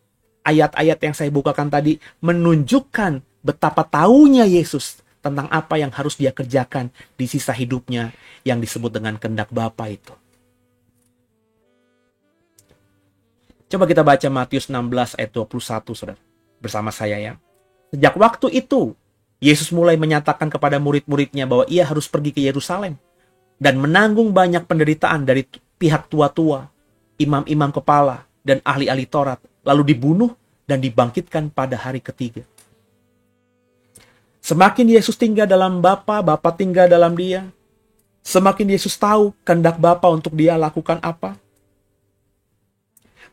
Ayat-ayat yang saya bukakan tadi menunjukkan betapa tahunya Yesus tentang apa yang harus dia kerjakan di sisa hidupnya yang disebut dengan kehendak Bapa itu. Coba kita baca Matius 16 ayat 21, saudara. Bersama saya ya. Sejak waktu itu, Yesus mulai menyatakan kepada murid-muridnya bahwa ia harus pergi ke Yerusalem dan menanggung banyak penderitaan dari pihak tua-tua, imam-imam kepala, dan ahli-ahli Taurat, lalu dibunuh dan dibangkitkan pada hari ketiga. Semakin Yesus tinggal dalam Bapa, Bapa tinggal dalam dia. Semakin Yesus tahu kehendak Bapa untuk dia lakukan apa.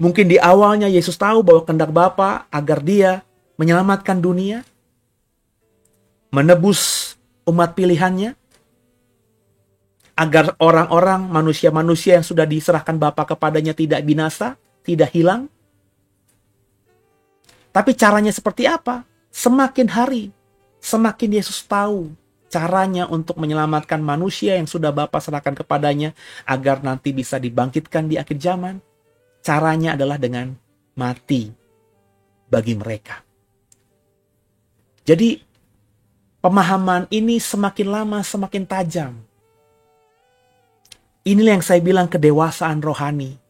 Mungkin di awalnya Yesus tahu bahwa kehendak Bapa agar dia menyelamatkan dunia, menebus umat pilihannya, agar orang-orang, manusia-manusia yang sudah diserahkan Bapa kepadanya tidak binasa, tidak hilang. Tapi caranya seperti apa? Semakin hari, semakin Yesus tahu caranya untuk menyelamatkan manusia yang sudah Bapa serahkan kepadanya agar nanti bisa dibangkitkan di akhir zaman. Caranya adalah dengan mati bagi mereka. Jadi pemahaman ini semakin lama semakin tajam. Inilah yang saya bilang kedewasaan rohani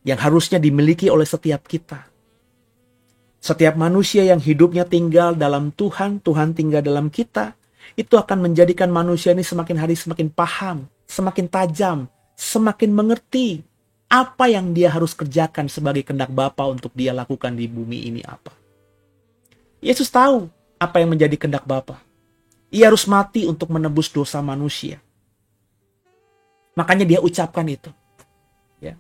yang harusnya dimiliki oleh setiap kita. Setiap manusia yang hidupnya tinggal dalam Tuhan, Tuhan tinggal dalam kita, itu akan menjadikan manusia ini semakin hari semakin paham, semakin tajam, semakin mengerti apa yang dia harus kerjakan sebagai kehendak Bapa untuk dia lakukan di bumi ini apa. Yesus tahu apa yang menjadi kehendak Bapa. Ia harus mati untuk menebus dosa manusia. Makanya dia ucapkan itu. Ya.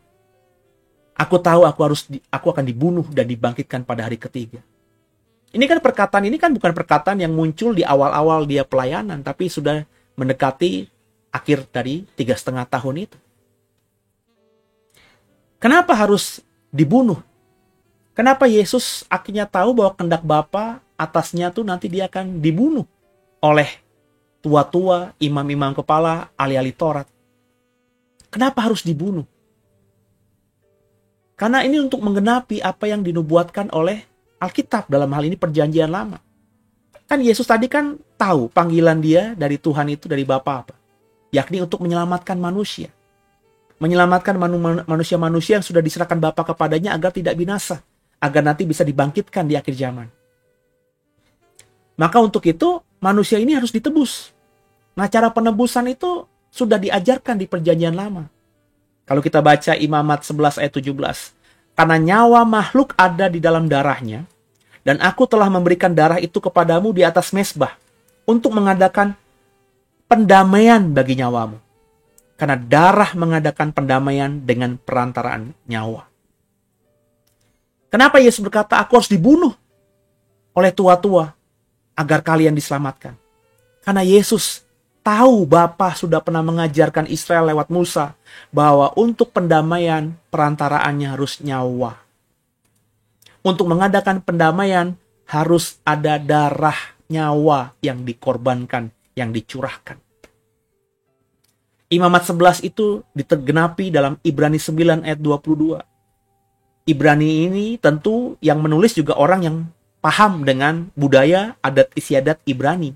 Aku tahu aku akan dibunuh dan dibangkitkan pada hari ketiga. Ini kan bukan perkataan yang muncul di awal-awal dia pelayanan, tapi sudah mendekati akhir dari 3,5 tahun itu. Kenapa harus dibunuh? Kenapa Yesus akhirnya tahu bahwa kehendak Bapa atasnya tuh nanti dia akan dibunuh oleh tua-tua, imam-imam kepala, ahli-ahli Taurat? Kenapa harus dibunuh? Karena ini untuk menggenapi apa yang dinubuatkan oleh Alkitab, dalam hal ini perjanjian lama. Kan Yesus tadi kan tahu panggilan dia dari Tuhan itu dari Bapa apa? Yakni untuk menyelamatkan manusia. Menyelamatkan manusia-manusia yang sudah diserahkan Bapa kepadanya agar tidak binasa. Agar nanti bisa dibangkitkan di akhir zaman. Maka untuk itu manusia ini harus ditebus. Nah, cara penebusan itu sudah diajarkan di perjanjian lama. Kalau kita baca Imamat 11 ayat 17. Karena nyawa makhluk ada di dalam darahnya, dan aku telah memberikan darah itu kepadamu di atas mezbah, untuk mengadakan pendamaian bagi nyawamu. Karena darah mengadakan pendamaian dengan perantaraan nyawa. Kenapa Yesus berkata, aku harus dibunuh oleh tua-tua, agar kalian diselamatkan? Karena Yesus tahu Bapa sudah pernah mengajarkan Israel lewat Musa bahwa untuk pendamaian perantaraannya harus nyawa. Untuk mengadakan pendamaian harus ada darah nyawa yang dikorbankan, yang dicurahkan. Imamat 11 itu ditergenapi dalam Ibrani 9 ayat 22. Ibrani ini tentu yang menulis juga orang yang paham dengan budaya adat istiadat Ibrani.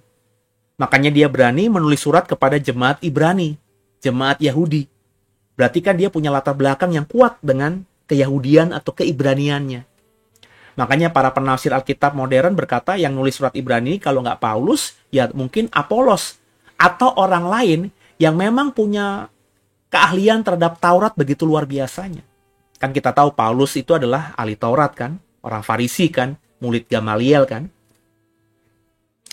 Makanya dia berani menulis surat kepada jemaat Ibrani, jemaat Yahudi. Berarti kan dia punya latar belakang yang kuat dengan keyahudian atau keibraniannya. Makanya para penafsir Alkitab modern berkata yang nulis surat Ibrani kalau nggak Paulus, ya mungkin Apolos. Atau orang lain yang memang punya keahlian terhadap Taurat begitu luar biasanya. Kan kita tahu Paulus itu adalah ahli Taurat kan, orang Farisi kan, murid Gamaliel kan.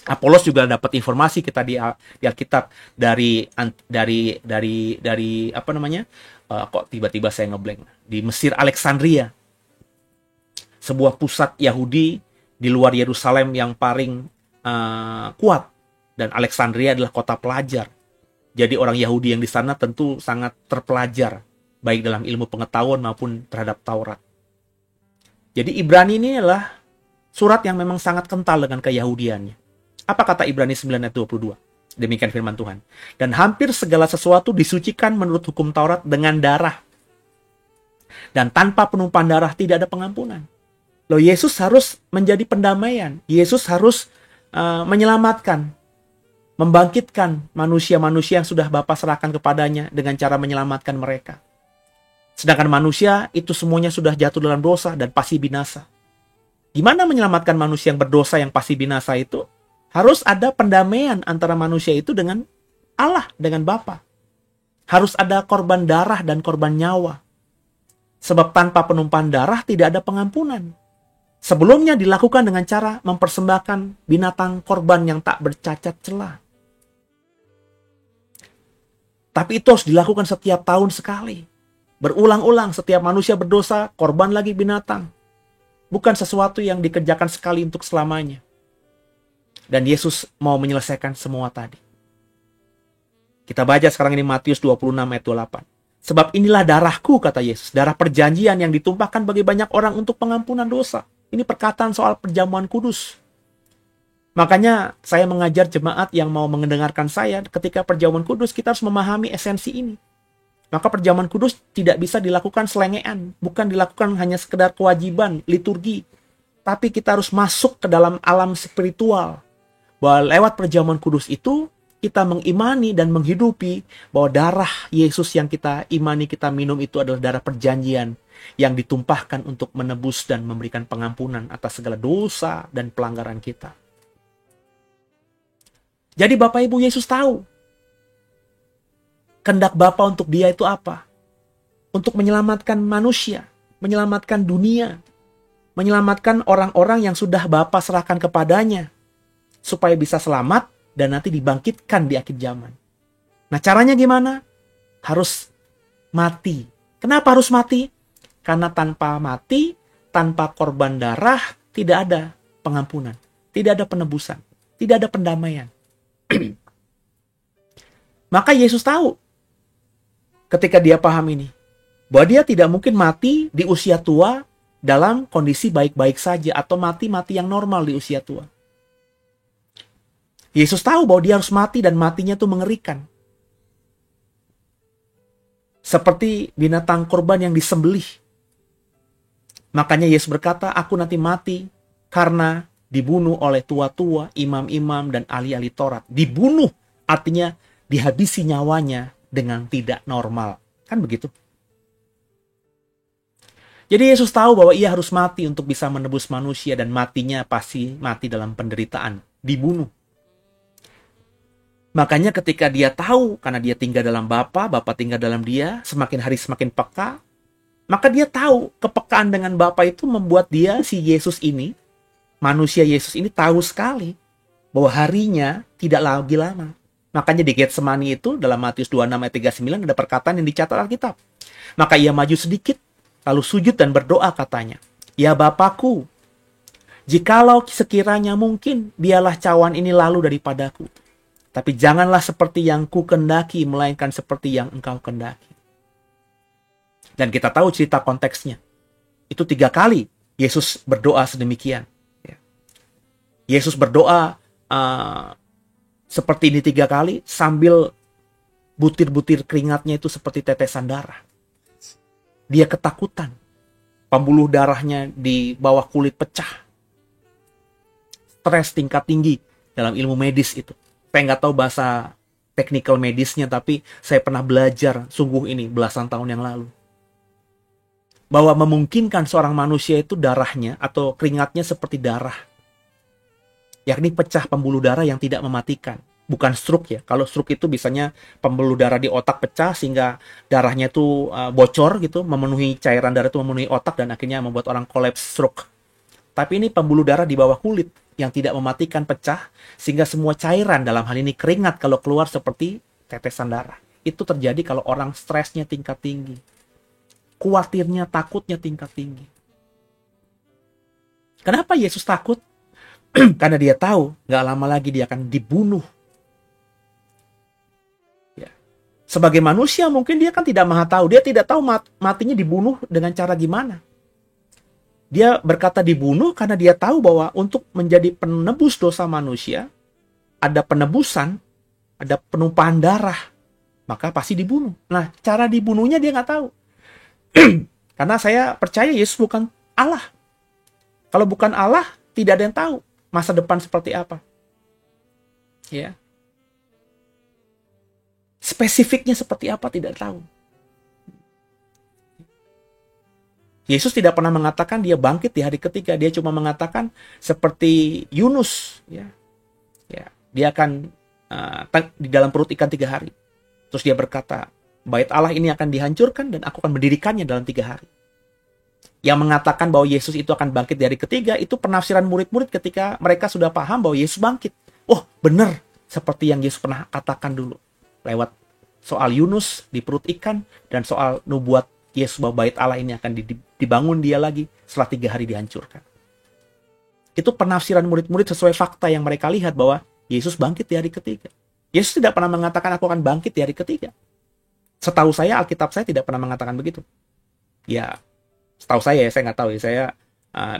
Apolos juga dapat informasi kita di Alkitab dari apa namanya? Kok tiba-tiba saya ngeblank. Di Mesir Alexandria. Sebuah pusat Yahudi di luar Yerusalem yang paling kuat, dan Alexandria adalah kota pelajar. Jadi orang Yahudi yang di sana tentu sangat terpelajar, baik dalam ilmu pengetahuan maupun terhadap Taurat. Jadi Ibrani ini adalah surat yang memang sangat kental dengan keyahudiannya. Apa kata Ibrani 9 ayat 22? Demikian firman Tuhan. Dan hampir segala sesuatu disucikan menurut hukum Taurat dengan darah. Dan tanpa penumpahan darah tidak ada pengampunan. Loh, Yesus harus menjadi pendamaian. Yesus harus menyelamatkan, membangkitkan manusia-manusia yang sudah Bapa serahkan kepadanya dengan cara menyelamatkan mereka. Sedangkan manusia itu semuanya sudah jatuh dalam dosa dan pasti binasa. Gimana menyelamatkan manusia yang berdosa yang pasti binasa itu? Harus ada pendamaian antara manusia itu dengan Allah, dengan Bapa. Harus ada korban darah dan korban nyawa. Sebab tanpa penumpahan darah tidak ada pengampunan. Sebelumnya dilakukan dengan cara mempersembahkan binatang korban yang tak bercacat celah. Tapi itu harus dilakukan setiap tahun sekali. Berulang-ulang setiap manusia berdosa, korban lagi binatang. Bukan sesuatu yang dikerjakan sekali untuk selamanya. Dan Yesus mau menyelesaikan semua tadi. Kita baca sekarang ini Matius 26 ayat 28. Sebab inilah darahku, kata Yesus, darah perjanjian yang ditumpahkan bagi banyak orang untuk pengampunan dosa. Ini perkataan soal perjamuan kudus. Makanya saya mengajar jemaat yang mau mendengarkan saya, ketika perjamuan kudus kita harus memahami esensi ini. Maka perjamuan kudus tidak bisa dilakukan selengean, bukan dilakukan hanya sekedar kewajiban, liturgi. Tapi kita harus masuk ke dalam alam spiritual. Bahwa lewat perjamuan kudus itu, kita mengimani dan menghidupi bahwa darah Yesus yang kita imani, kita minum itu adalah darah perjanjian yang ditumpahkan untuk menebus dan memberikan pengampunan atas segala dosa dan pelanggaran kita. Jadi Bapak Ibu, Yesus tahu kehendak Bapa untuk dia itu apa? Untuk menyelamatkan manusia, menyelamatkan dunia, menyelamatkan orang-orang yang sudah Bapa serahkan kepadanya, supaya bisa selamat dan nanti dibangkitkan di akhir zaman. Nah, caranya gimana? Harus mati. Kenapa harus mati? Karena tanpa mati, tanpa korban darah, tidak ada pengampunan, tidak ada penebusan, tidak ada pendamaian. Maka Yesus tahu ketika dia paham ini, bahwa dia tidak mungkin mati di usia tua dalam kondisi baik-baik saja atau mati-mati yang normal di usia tua. Yesus tahu bahwa dia harus mati dan matinya itu mengerikan. Seperti binatang korban yang disembelih. Makanya Yesus berkata, aku nanti mati karena dibunuh oleh tua-tua, imam-imam, dan ahli-ahli Taurat. Dibunuh artinya dihabisi nyawanya dengan tidak normal. Kan begitu? Jadi Yesus tahu bahwa ia harus mati untuk bisa menebus manusia, dan matinya pasti mati dalam penderitaan, dibunuh. Makanya ketika dia tahu, karena dia tinggal dalam Bapa tinggal dalam dia, semakin hari semakin peka, maka dia tahu kepekaan dengan Bapa itu membuat dia, si Yesus ini, manusia Yesus ini tahu sekali bahwa harinya tidak lagi lama. Makanya di Getsemani itu, dalam Matius 26 ayat 39, ada perkataan yang dicatat Alkitab. Maka ia maju sedikit, lalu sujud dan berdoa, katanya, ya Bapakku, jikalau sekiranya mungkin, biarlah cawan ini lalu daripadaku. Tapi janganlah seperti yang ku kendaki, melainkan seperti yang engkau kendaki. Dan kita tahu cerita konteksnya. Itu 3 kali Yesus berdoa sedemikian. Yesus berdoa seperti ini 3 kali, sambil butir-butir keringatnya itu seperti tetesan darah. Dia ketakutan. Pembuluh darahnya di bawah kulit pecah. Stres tingkat tinggi dalam ilmu medis itu. Saya nggak tahu bahasa technical medisnya, tapi saya pernah belajar sungguh ini belasan tahun yang lalu. Bahwa memungkinkan seorang manusia itu darahnya atau keringatnya seperti darah. Yakni pecah pembuluh darah yang tidak mematikan. Bukan stroke ya. Kalau stroke itu biasanya pembuluh darah di otak pecah sehingga darahnya itu bocor gitu. Memenuhi cairan darah itu memenuhi otak dan akhirnya membuat orang kolaps stroke. Tapi ini pembuluh darah di bawah kulit yang tidak mematikan pecah, sehingga semua cairan, dalam hal ini keringat, kalau keluar seperti tetesan darah. Itu terjadi kalau orang stresnya tingkat tinggi. Khawatirnya, takutnya tingkat tinggi. Kenapa Yesus takut? Karena dia tahu, gak lama lagi dia akan dibunuh. Ya. Sebagai manusia mungkin dia kan tidak maha tahu. Dia tidak tahu matinya dibunuh dengan cara gimana. Dia berkata dibunuh karena dia tahu bahwa untuk menjadi penebus dosa manusia, ada penebusan, ada penumpahan darah, maka pasti dibunuh. Nah, cara dibunuhnya dia nggak tahu. Karena saya percaya Yesus bukan Allah. Kalau bukan Allah, tidak ada yang tahu masa depan seperti apa. Ya. Spesifiknya seperti apa tidak tahu. Yesus tidak pernah mengatakan dia bangkit di hari ketiga. Dia cuma mengatakan seperti Yunus. Ya, dia akan di dalam perut ikan 3 hari. Terus dia berkata, bait Allah ini akan dihancurkan dan aku akan mendirikannya dalam 3 hari. Yang mengatakan bahwa Yesus itu akan bangkit di hari ketiga, itu penafsiran murid-murid ketika mereka sudah paham bahwa Yesus bangkit. Oh, benar. Seperti yang Yesus pernah katakan dulu. Lewat soal Yunus di perut ikan dan soal nubuat Yesus bahwa bait Allah ini akan dibangun dia lagi setelah 3 hari dihancurkan. Itu penafsiran murid-murid sesuai fakta yang mereka lihat bahwa Yesus bangkit di hari ketiga. Yesus tidak pernah mengatakan aku akan bangkit di hari ketiga. Setahu saya, Alkitab saya tidak pernah mengatakan begitu. Ya, setahu saya nggak tahu ya, saya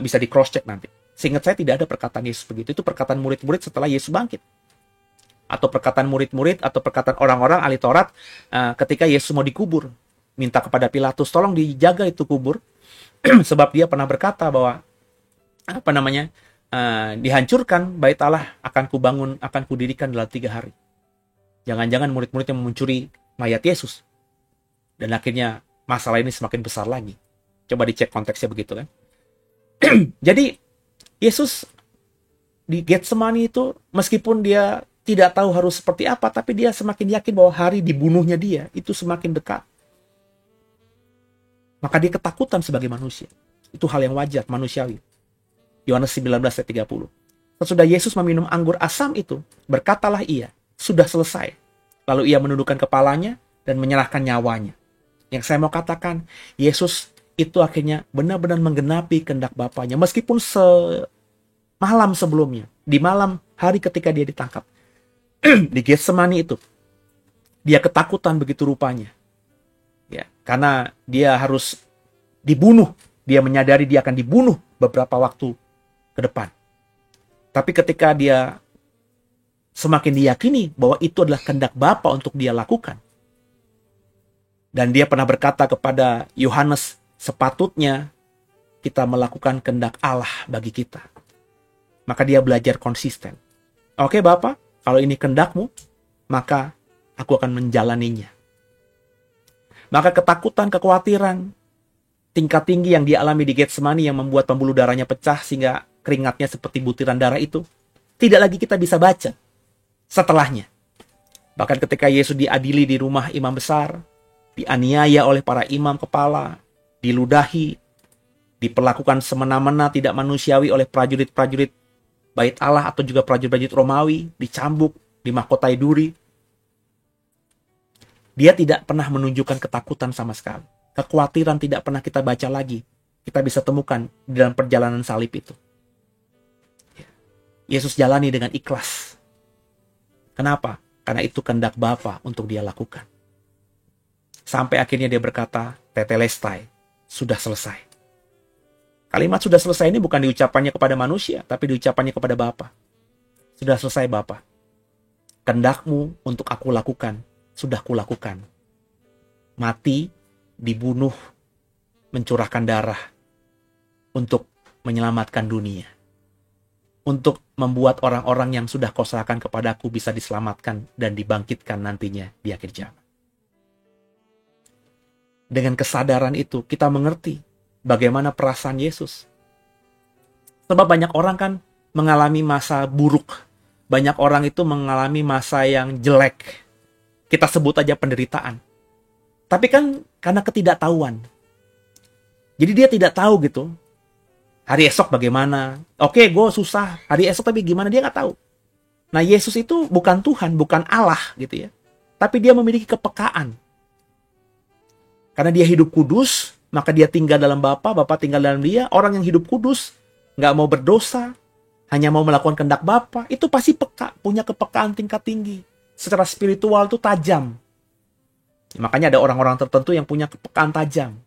bisa di cross check nanti. Seingat saya tidak ada perkataan Yesus begitu. Itu perkataan murid-murid setelah Yesus bangkit. Atau perkataan murid-murid atau perkataan orang-orang ahli Taurat ketika Yesus mau dikubur. Minta kepada Pilatus, tolong dijaga itu kubur. Sebab dia pernah berkata bahwa dihancurkan bait Allah akan kubangun, akan kudirikan dalam 3 hari. Jangan-jangan murid-murid yang mencuri mayat Yesus. Dan akhirnya masalah ini semakin besar lagi. Coba dicek konteksnya begitu kan. Jadi Yesus di Getsemani itu meskipun dia tidak tahu harus seperti apa, tapi dia semakin yakin bahwa hari dibunuhnya dia itu semakin dekat. Maka dia ketakutan sebagai manusia. Itu hal yang wajar, manusiawi. Yohanes 19 ayat 30. Sesudah Yesus meminum anggur asam itu, berkatalah ia, sudah selesai. Lalu ia menundukkan kepalanya dan menyerahkan nyawanya. Yang saya mau katakan, Yesus itu akhirnya benar-benar menggenapi kehendak Bapanya. Meskipun malam sebelumnya, di malam hari ketika dia ditangkap, di Getsemani itu, dia ketakutan begitu rupanya. Ya, karena dia harus dibunuh. Dia menyadari dia akan dibunuh beberapa waktu ke depan. Tapi ketika dia semakin diyakini bahwa itu adalah kehendak Bapa untuk dia lakukan. Dan dia pernah berkata kepada Yohanes, sepatutnya kita melakukan kehendak Allah bagi kita. Maka dia belajar konsisten. Oke Bapa, kalau ini kehendak-Mu, maka aku akan menjalaninya. Maka ketakutan, kekhawatiran, tingkat tinggi yang dia alami di Getsemani yang membuat pembuluh darahnya pecah sehingga keringatnya seperti butiran darah itu, tidak lagi kita bisa baca setelahnya. Bahkan ketika Yesus diadili di rumah imam besar, dianiaya oleh para imam kepala, diludahi, diperlakukan semena-mena tidak manusiawi oleh prajurit-prajurit bait Allah atau juga prajurit-prajurit Romawi, dicambuk, dimahkotai duri. Dia tidak pernah menunjukkan ketakutan sama sekali. Kekhawatiran tidak pernah kita baca lagi. Kita bisa temukan di dalam perjalanan salib itu. Yesus jalani dengan ikhlas. Kenapa? Karena itu kehendak Bapa untuk dia lakukan. Sampai akhirnya dia berkata, tetelestai, sudah selesai. Kalimat sudah selesai ini bukan diucapannya kepada manusia, tapi diucapannya kepada Bapa. Sudah selesai Bapa. Kehendak-Mu untuk aku lakukan, sudah kulakukan. Mati, dibunuh, mencurahkan darah untuk menyelamatkan dunia. Untuk membuat orang-orang yang sudah Kau serahkan kepadaku bisa diselamatkan dan dibangkitkan nantinya di akhir zaman. Dengan kesadaran itu kita mengerti bagaimana perasaan Yesus. Sebab banyak orang kan mengalami masa buruk. Banyak orang itu mengalami masa yang jelek. Kita sebut aja penderitaan. Tapi kan karena ketidaktahuan. Jadi dia tidak tahu gitu. Hari esok bagaimana? Oke, gue susah. Hari esok tapi gimana? Dia nggak tahu. Nah, Yesus itu bukan Tuhan, bukan Allah gitu ya. Tapi dia memiliki kepekaan. Karena dia hidup kudus, maka dia tinggal dalam Bapa, Bapa tinggal dalam dia. Orang yang hidup kudus, nggak mau berdosa, hanya mau melakukan kehendak Bapa, itu pasti peka, punya kepekaan tingkat tinggi. Secara spiritual itu tajam. Makanya ada orang-orang tertentu yang punya kepekaan tajam.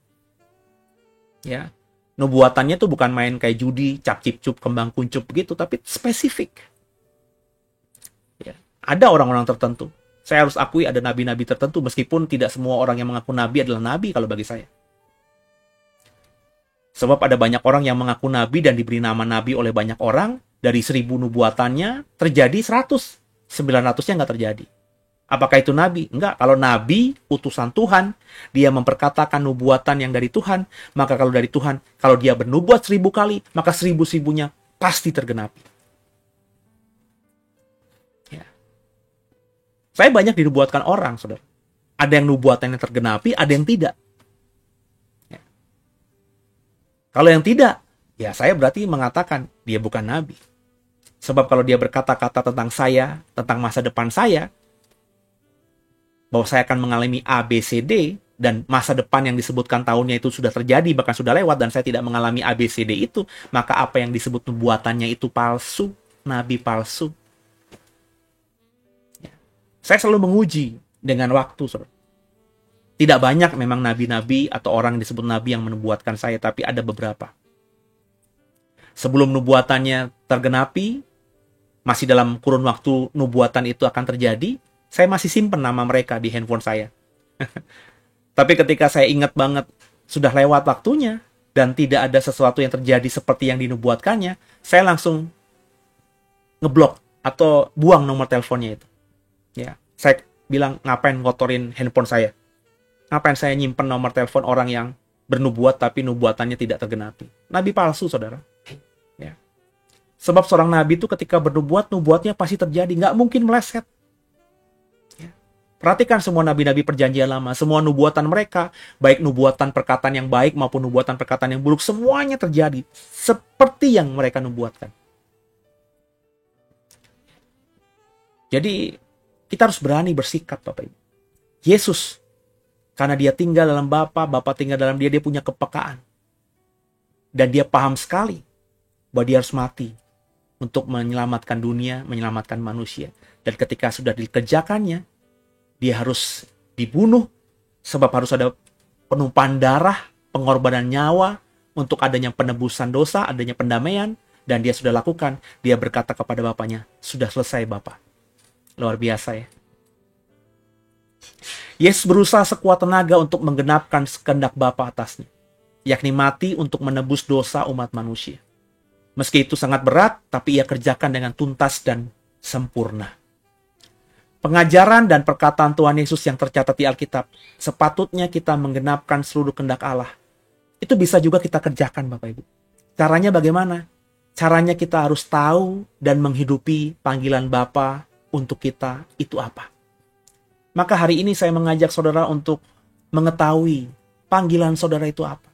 Ya, nubuatannya tuh bukan main kayak judi, cap-cip-cup, kembang kuncup begitu, tapi spesifik. Ya, ada orang-orang tertentu. Saya harus akui ada nabi-nabi tertentu, meskipun tidak semua orang yang mengaku nabi adalah nabi kalau bagi saya. Sebab ada banyak orang yang mengaku nabi dan diberi nama nabi oleh banyak orang, dari 1000 nubuatannya terjadi 100. 900-nya nggak terjadi. Apakah itu nabi? Enggak. Kalau nabi, utusan Tuhan, dia memperkatakan nubuatan yang dari Tuhan, maka kalau dari Tuhan, kalau dia bernubuat 1000 kali, maka 1000-1000-nya pasti tergenapi. Ya. Saya banyak dinubuatkan orang, saudara. Ada yang nubuatannya tergenapi, ada yang tidak. Ya. Kalau yang tidak, ya saya berarti mengatakan dia bukan nabi. Sebab kalau dia berkata-kata tentang saya, tentang masa depan saya, bahwa saya akan mengalami A, B, C, D, dan masa depan yang disebutkan tahunnya itu sudah terjadi, bahkan sudah lewat, dan saya tidak mengalami A, B, C, D itu, maka apa yang disebut nubuatannya itu palsu, nabi palsu. Ya. Saya selalu menguji dengan waktu, saudara. Tidak banyak memang nabi-nabi atau orang yang disebut nabi yang menubuatkan saya, tapi ada beberapa. Sebelum nubuatannya tergenapi, masih dalam kurun waktu nubuatan itu akan terjadi, saya masih simpen nama mereka di handphone saya. Tapi ketika saya ingat banget sudah lewat waktunya dan tidak ada sesuatu yang terjadi seperti yang dinubuatkannya, saya langsung ngeblok atau buang nomor teleponnya itu. Ya, saya bilang, ngapain ngotorin handphone saya? Ngapain saya nyimpen nomor telepon orang yang bernubuat tapi nubuatannya tidak tergenapi? Nabi palsu, saudara. Ya. Sebab seorang nabi itu ketika bernubuat, nubuatnya pasti terjadi, nggak mungkin meleset. Perhatikan semua nabi-nabi perjanjian lama, semua nubuatan mereka, baik nubuatan perkataan yang baik maupun nubuatan perkataan yang buruk, semuanya terjadi seperti yang mereka nubuatkan. Jadi, kita harus berani bersikap, Bapak Ibu. Yesus, karena dia tinggal dalam Bapa, Bapa tinggal dalam dia, dia punya kepekaan. Dan dia paham sekali bahwa dia harus mati untuk menyelamatkan dunia, menyelamatkan manusia. Dan ketika sudah dikerjakannya, dia harus dibunuh, sebab harus ada penumpahan darah, pengorbanan nyawa, untuk adanya penebusan dosa, adanya pendamaian, dan dia sudah lakukan. Dia berkata kepada Bapaknya, sudah selesai Bapa. Luar biasa ya. Yesus berusaha sekuat tenaga untuk menggenapkan kehendak Bapa atasnya, yakni mati untuk menebus dosa umat manusia. Meski itu sangat berat, tapi ia kerjakan dengan tuntas dan sempurna. Pengajaran dan perkataan Tuhan Yesus yang tercatat di Alkitab, sepatutnya kita menggenapkan seluruh kehendak Allah. Itu bisa juga kita kerjakan, Bapak Ibu. Caranya bagaimana? Caranya kita harus tahu dan menghidupi panggilan Bapa untuk kita itu apa. Maka hari ini saya mengajak saudara untuk mengetahui panggilan saudara itu apa.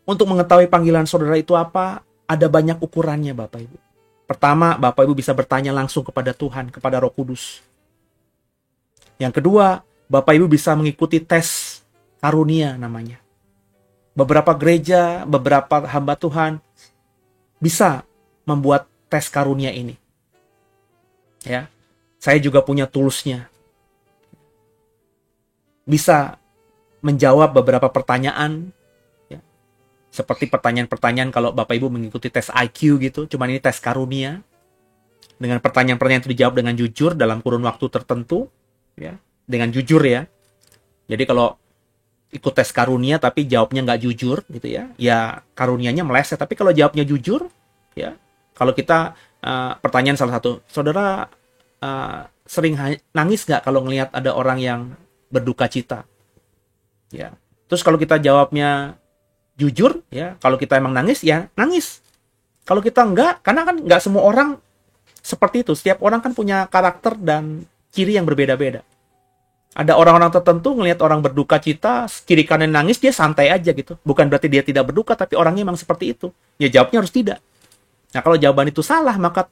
Untuk mengetahui panggilan saudara itu apa, ada banyak ukurannya, Bapak Ibu. Pertama, Bapak Ibu bisa bertanya langsung kepada Tuhan, kepada Roh Kudus. Yang kedua, Bapak Ibu bisa mengikuti tes karunia namanya. Beberapa gereja, beberapa hamba Tuhan bisa membuat tes karunia ini. Ya, saya juga punya toolsnya. Bisa menjawab beberapa pertanyaan, ya. Seperti pertanyaan-pertanyaan kalau Bapak Ibu mengikuti tes IQ gitu, cuman ini tes karunia. Dengan pertanyaan-pertanyaan itu dijawab dengan jujur dalam kurun waktu tertentu. Ya, dengan jujur ya. Jadi kalau ikut tes karunia tapi jawabnya nggak jujur gitu ya, ya karunianya meleset. Tapi kalau jawabnya jujur, ya, kalau kita pertanyaan salah satu, saudara sering nangis nggak kalau ngelihat ada orang yang berduka cita? Ya, terus kalau kita jawabnya jujur, ya, kalau kita emang nangis, ya nangis. Kalau kita enggak, karena kan nggak semua orang seperti itu. Setiap orang kan punya karakter dan ciri yang berbeda-beda. Ada orang-orang tertentu ngelihat orang berduka cita, kiri kanan nangis, dia santai aja gitu. Bukan berarti dia tidak berduka, tapi orangnya memang seperti itu. Ya jawabnya harus tidak. Nah kalau jawaban itu salah, maka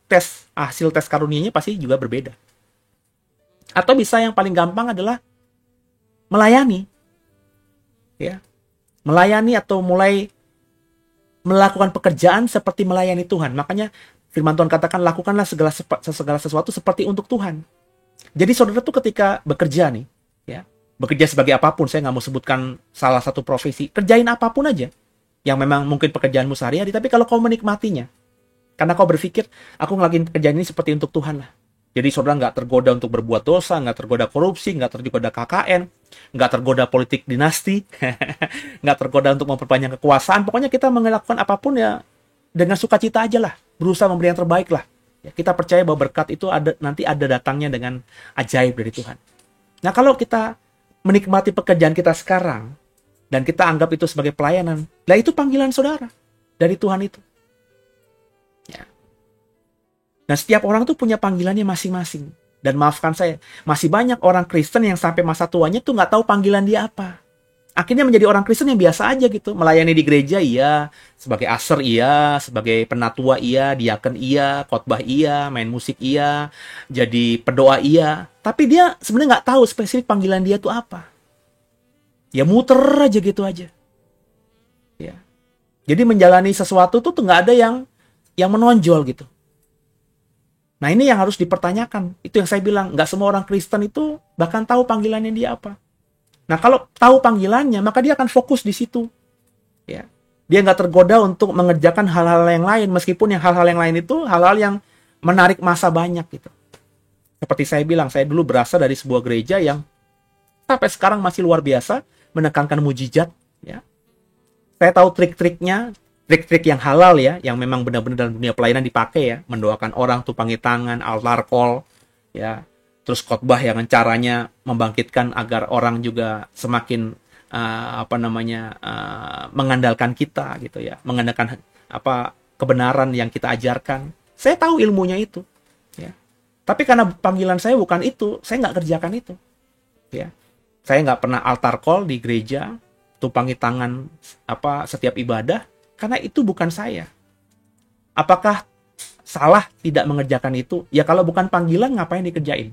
hasil tes karunianya pasti juga berbeda. Atau bisa yang paling gampang adalah melayani. Ya. Melayani atau mulai melakukan pekerjaan seperti melayani Tuhan. Makanya firman Tuhan katakan, lakukanlah segala sesuatu seperti untuk Tuhan. Jadi saudara tuh ketika bekerja nih, ya, bekerja sebagai apapun, saya nggak mau sebutkan salah satu profesi, kerjain apapun aja, yang memang mungkin pekerjaanmu sehari-hari, tapi kalau kau menikmatinya, karena kau berpikir, aku ngelakuin pekerjaan ini seperti untuk Tuhan lah. Jadi saudara nggak tergoda untuk berbuat dosa, nggak tergoda korupsi, nggak tergoda KKN, nggak tergoda politik dinasti, nggak tergoda untuk memperpanjang kekuasaan. Pokoknya kita melakukan apapun ya dengan sukacita aja lah, berusaha memberi yang terbaik lah. Ya, kita percaya bahwa berkat itu nanti ada datangnya dengan ajaib dari Tuhan. Nah, kalau kita menikmati pekerjaan kita sekarang, dan kita anggap itu sebagai pelayanan, lah itu panggilan saudara dari Tuhan itu. Ya. Nah, setiap orang tuh punya panggilannya masing-masing. Dan maafkan saya, masih banyak orang Kristen yang sampai masa tuanya tuh nggak tahu panggilan dia apa. Akhirnya menjadi orang Kristen yang biasa aja gitu. Melayani di gereja iya, sebagai usher iya, sebagai penatua iya, diaken iya, khotbah iya, main musik iya, jadi pedoa iya. Tapi dia sebenarnya nggak tahu spesifik panggilan dia tuh apa. Ya muter aja gitu aja. Ya. Jadi menjalani sesuatu tuh nggak ada yang menonjol gitu. Nah, ini yang harus dipertanyakan. Itu yang saya bilang, nggak semua orang Kristen itu bahkan tahu panggilannya dia apa. Nah, kalau tahu panggilannya, maka dia akan fokus di situ. Ya. Dia nggak tergoda untuk mengerjakan hal-hal yang lain, meskipun yang hal-hal yang lain itu hal-hal yang menarik masa banyak gitu. Seperti saya bilang, saya dulu berasal dari sebuah gereja yang sampai sekarang masih luar biasa menekankan mujizat. Ya. Saya tahu trik-triknya, trik-trik yang halal ya, yang memang benar-benar dalam dunia pelayanan dipakai ya, mendoakan orang, tumpangi tangan, altar call, ya, terus khotbah yang caranya membangkitkan agar orang juga semakin mengandalkan kita gitu ya, mengandalkan kebenaran yang kita ajarkan. Saya tahu ilmunya itu, ya. Tapi karena panggilan saya bukan itu, saya nggak kerjakan itu, ya. Saya nggak pernah altar call di gereja, tumpangi tangan setiap ibadah. Karena itu bukan saya. Apakah salah tidak mengerjakan itu? Ya kalau bukan panggilan, ngapain dikerjain?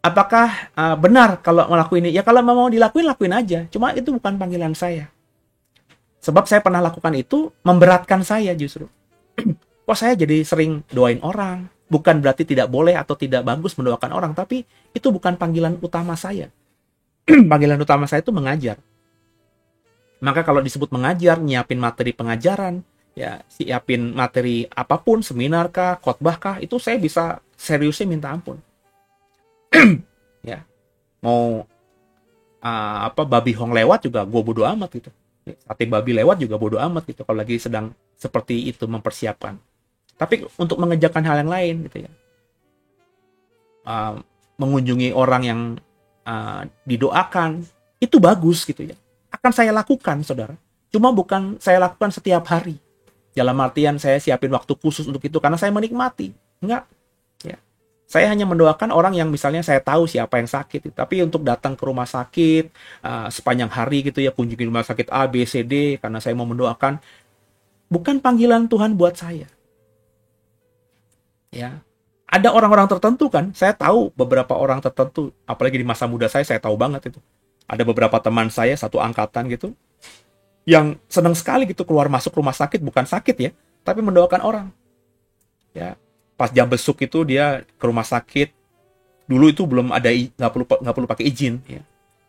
Apakah benar kalau ngelakuin ini? Ya kalau mau dilakuin, lakuin aja. Cuma itu bukan panggilan saya. Sebab saya pernah lakukan itu, memberatkan saya justru. Kok saya jadi sering doain orang? Bukan berarti tidak boleh atau tidak bagus mendoakan orang. Tapi itu bukan panggilan utama saya. Panggilan utama saya itu mengajar. Maka kalau disebut mengajar, nyiapin materi pengajaran, ya siapin materi apapun, seminar kah, khotbah kah, itu saya bisa seriusnya minta ampun. Ya, mau babi hong lewat juga gue bodo amat gitu. Sate babi lewat juga bodo amat gitu. Kalau lagi sedang seperti itu mempersiapkan. Tapi untuk mengerjakan hal yang lain gitu ya, mengunjungi orang yang didoakan, itu bagus gitu ya. Akan saya lakukan, saudara. Cuma bukan saya lakukan setiap hari. Dalam artian saya siapin waktu khusus untuk itu karena saya menikmati. Enggak. Ya. Saya hanya mendoakan orang yang misalnya saya tahu siapa yang sakit. Tapi untuk datang ke rumah sakit sepanjang hari gitu ya, kunjungi rumah sakit A, B, C, D karena saya mau mendoakan, bukan panggilan Tuhan buat saya. Ya. Ada orang-orang tertentu kan, saya tahu beberapa orang tertentu, apalagi di masa muda saya tahu banget itu. Ada beberapa teman saya satu angkatan gitu yang senang sekali gitu keluar masuk rumah sakit, bukan sakit ya, tapi mendoakan orang. Ya, pas jam besuk itu dia ke rumah sakit. Dulu itu belum ada, nggak perlu pakai izin ya.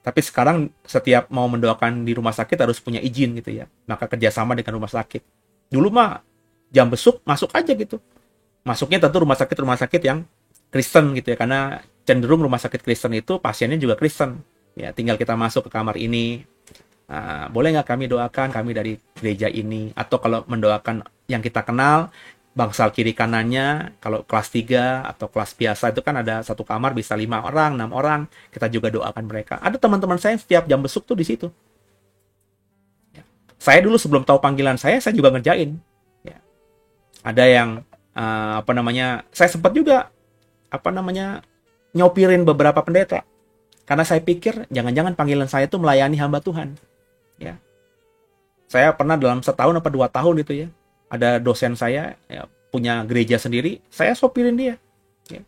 Tapi sekarang setiap mau mendoakan di rumah sakit harus punya izin gitu ya. Maka kerjasama dengan rumah sakit. Dulu mah jam besuk masuk aja gitu. Masuknya tentu rumah sakit yang Kristen gitu ya, karena cenderung rumah sakit Kristen itu pasiennya juga Kristen. Ya, tinggal kita masuk ke kamar ini. Boleh nggak kami doakan, kami dari gereja ini. Atau kalau mendoakan yang kita kenal, bangsal kiri kanannya, kalau kelas 3 atau kelas biasa itu kan ada satu kamar bisa 5 orang, 6 orang. Kita juga doakan mereka. Ada teman-teman saya setiap jam besuk tuh di situ. Ya. Saya dulu sebelum tahu panggilan saya juga ngerjain. Ya. Ada yang, saya sempat juga, nyopirin beberapa pendeta. Karena saya pikir jangan-jangan panggilan saya itu melayani hamba Tuhan. Ya. Saya pernah dalam 1 tahun atau 2 tahun itu ya, ada dosen saya ya, punya gereja sendiri, saya sopirin dia. Ya.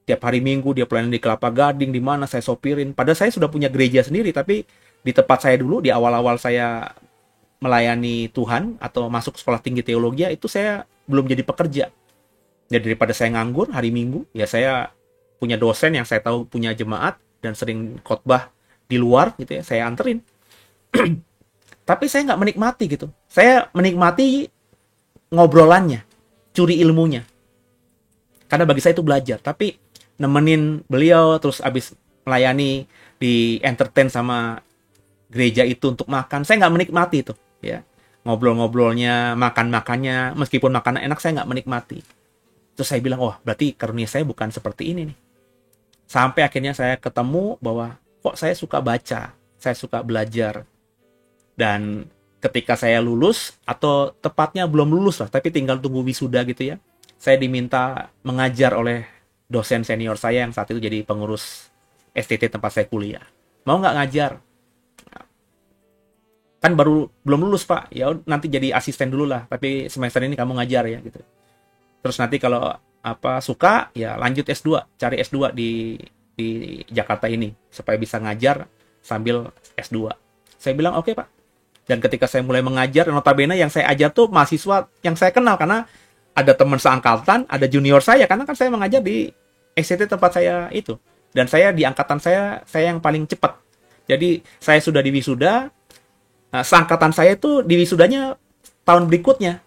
Tiap hari Minggu dia pelayanan di Kelapa Gading, di mana saya sopirin. Padahal saya sudah punya gereja sendiri, tapi di tempat saya dulu, di awal-awal saya melayani Tuhan atau masuk sekolah tinggi teologi, itu saya belum jadi pekerja. Jadi daripada saya nganggur hari Minggu, ya saya punya dosen yang saya tahu punya jemaat, dan sering khotbah di luar gitu ya, saya anterin. Tapi saya nggak menikmati gitu. Saya menikmati ngobrolannya, curi ilmunya. Karena bagi saya itu belajar. Tapi nemenin beliau, terus abis melayani, di entertain sama gereja itu untuk makan, saya nggak menikmati itu. Ya, ngobrol-ngobrolnya, makan-makannya, meskipun makanan enak, saya nggak menikmati. Terus saya bilang, berarti karunia saya bukan seperti ini nih. Sampai akhirnya saya ketemu bahwa kok saya suka baca, saya suka belajar. Dan ketika saya lulus, atau tepatnya belum lulus lah, tapi tinggal tunggu wisuda gitu ya, saya diminta mengajar oleh dosen senior saya yang saat itu jadi pengurus STT tempat saya kuliah. Mau nggak ngajar? Kan baru belum lulus Pak, ya nanti jadi asisten dulu lah, tapi semester ini kamu ngajar ya gitu. Terus nanti kalau suka ya lanjut S2, cari S2 di Jakarta ini supaya bisa ngajar sambil S2. Saya bilang oke, Pak. Dan ketika saya mulai mengajar, notabene yang saya ajar tuh mahasiswa yang saya kenal, karena ada teman seangkatan, ada junior saya, karena kan saya mengajar di SCT tempat saya itu. Dan saya di angkatan saya yang paling cepat. Jadi saya sudah di wisuda, seangkatan saya itu di wisudanya tahun berikutnya.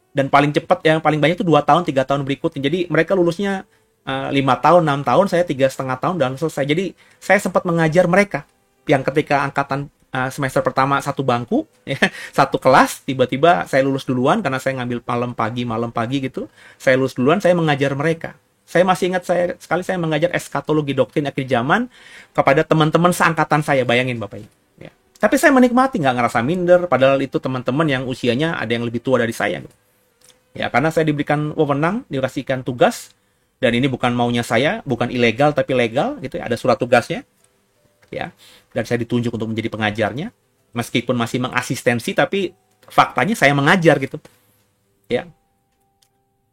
Dan paling cepat yang paling banyak itu 2 tahun, 3 tahun berikutnya. Jadi mereka lulusnya 5 tahun, 6 tahun, saya 3,5 tahun dan selesai. Jadi saya sempat mengajar mereka yang ketika angkatan semester pertama satu bangku, ya, satu kelas, tiba-tiba saya lulus duluan karena saya ngambil malam pagi gitu. Saya lulus duluan, saya mengajar mereka. Saya masih ingat saya mengajar eskatologi doktrin akhir zaman kepada teman-teman seangkatan saya, bayangin Bapak Ibu. Ya. Tapi saya menikmati, nggak ngerasa minder, padahal itu teman-teman yang usianya ada yang lebih tua dari saya. Ya, karena saya diberikan wewenang, dikasihkan tugas, dan ini bukan maunya saya, bukan ilegal tapi legal gitu ya, ada surat tugasnya. Ya. Dan saya ditunjuk untuk menjadi pengajarnya, meskipun masih mengasistensi tapi faktanya saya mengajar gitu. Ya.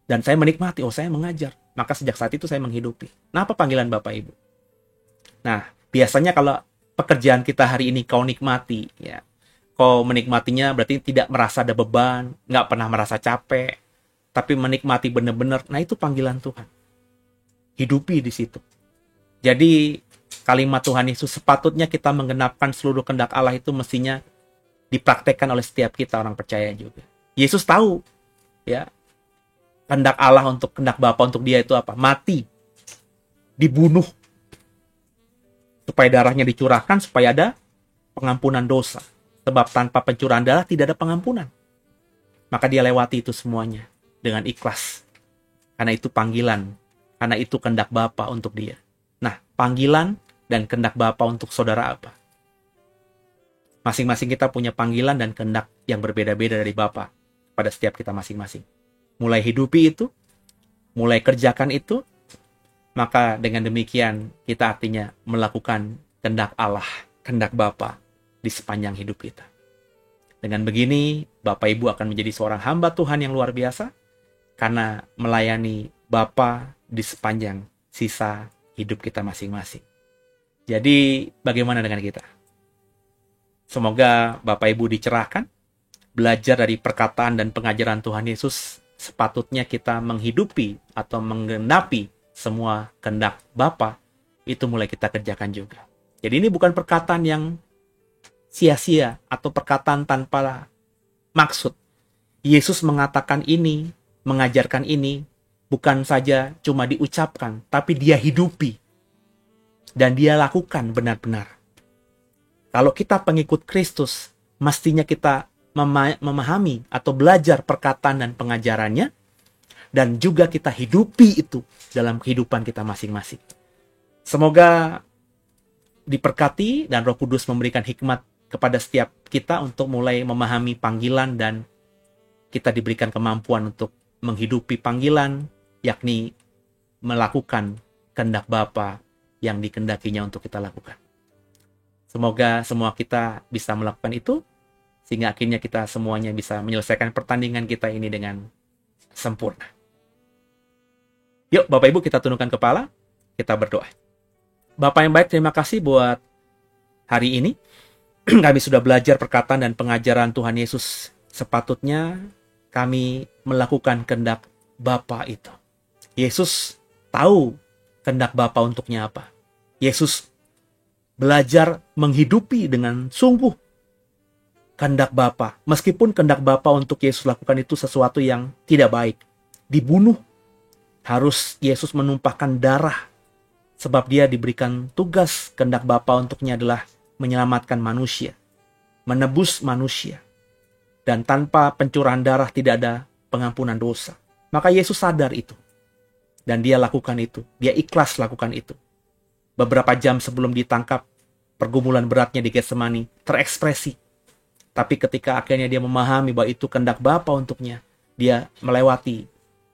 Dan saya menikmati, saya mengajar. Maka sejak saat itu saya menghidupi. Nah, apa panggilan Bapak Ibu? Nah, biasanya kalau pekerjaan kita hari ini kau nikmati, ya. Kau menikmatinya berarti tidak merasa ada beban, nggak pernah merasa capek, tapi menikmati benar-benar. Nah, itu panggilan Tuhan. Hidupi di situ. Jadi, kalimat Tuhan Yesus, sepatutnya kita menggenapkan seluruh kehendak Allah itu mestinya dipraktekkan oleh setiap kita orang percaya juga. Yesus tahu, ya, kehendak Allah untuk kehendak Bapa untuk dia itu apa? Mati, dibunuh, supaya darahnya dicurahkan, supaya ada pengampunan dosa. Sebab tanpa pencurahan darah tidak ada pengampunan. Maka dia lewati itu semuanya dengan ikhlas. Karena itu panggilan. Karena itu kehendak Bapa untuk dia. Nah, panggilan dan kehendak Bapa untuk saudara apa? Masing-masing kita punya panggilan dan kehendak yang berbeda-beda dari Bapa pada setiap kita masing-masing. Mulai hidupi itu, mulai kerjakan itu, maka dengan demikian kita artinya melakukan kehendak Allah, kehendak Bapa di sepanjang hidup kita. Dengan begini, Bapak Ibu akan menjadi seorang hamba Tuhan yang luar biasa karena melayani Bapa di sepanjang sisa hidup kita masing-masing. Jadi, bagaimana dengan kita? Semoga Bapak Ibu dicerahkan, belajar dari perkataan dan pengajaran Tuhan Yesus, sepatutnya kita menghidupi atau menggenapi semua kehendak Bapa, itu mulai kita kerjakan juga. Jadi ini bukan perkataan yang sia-sia atau perkataan tanpa maksud. Yesus mengatakan ini, mengajarkan ini, bukan saja cuma diucapkan, tapi dia hidupi. Dan dia lakukan benar-benar. Kalau kita pengikut Kristus, mestinya kita memahami atau belajar perkataan dan pengajarannya, dan juga kita hidupi itu dalam kehidupan kita masing-masing. Semoga diberkati dan Roh Kudus memberikan hikmat kepada setiap kita untuk mulai memahami panggilan dan kita diberikan kemampuan untuk menghidupi panggilan, yakni melakukan kehendak Bapa yang dikehendakinya untuk kita lakukan. Semoga semua kita bisa melakukan itu, sehingga akhirnya kita semuanya bisa menyelesaikan pertandingan kita ini dengan sempurna. Yuk Bapak Ibu, kita tundukkan kepala, kita berdoa. Bapak yang baik, terima kasih buat hari ini. Kami sudah belajar perkataan dan pengajaran Tuhan Yesus. Sepatutnya kami melakukan kehendak Bapa itu. Yesus tahu kehendak Bapa untuknya apa. Yesus belajar menghidupi dengan sungguh kehendak Bapa. Meskipun kehendak Bapa untuk Yesus lakukan itu sesuatu yang tidak baik. Dibunuh. Harus Yesus menumpahkan darah. Sebab dia diberikan tugas kehendak Bapa untuknya adalah menyelamatkan manusia, menebus manusia. Dan tanpa pencurahan darah tidak ada pengampunan dosa. Maka Yesus sadar itu. Dan dia lakukan itu. Dia ikhlas lakukan itu. beberapa jam sebelum ditangkap, pergumulan beratnya di Getsemani terekspresi. Tapi ketika akhirnya dia memahami bahwa itu kehendak Bapa untuknya, dia melewati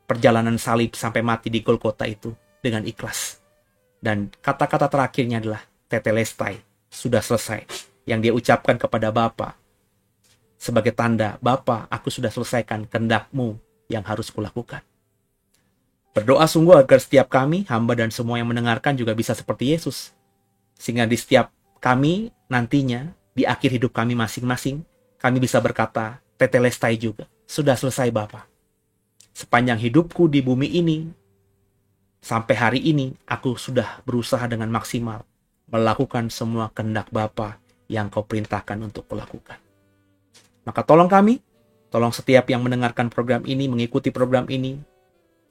perjalanan salib sampai mati di Golgota itu dengan ikhlas. Dan kata-kata terakhirnya adalah tetelestai, sudah selesai. Yang dia ucapkan kepada Bapa sebagai tanda, Bapa, aku sudah selesaikan kehendak-Mu yang harus kulakukan. Berdoa sungguh agar setiap kami, hamba dan semua yang mendengarkan juga bisa seperti Yesus. Sehingga di setiap kami nantinya, di akhir hidup kami masing-masing, kami bisa berkata, tetelestai juga. Sudah selesai Bapa. Sepanjang hidupku di bumi ini, sampai hari ini, aku sudah berusaha dengan maksimal melakukan semua kehendak Bapa yang Kau perintahkan untuk kulakukan. Maka tolong kami, tolong setiap yang mendengarkan program ini, mengikuti program ini,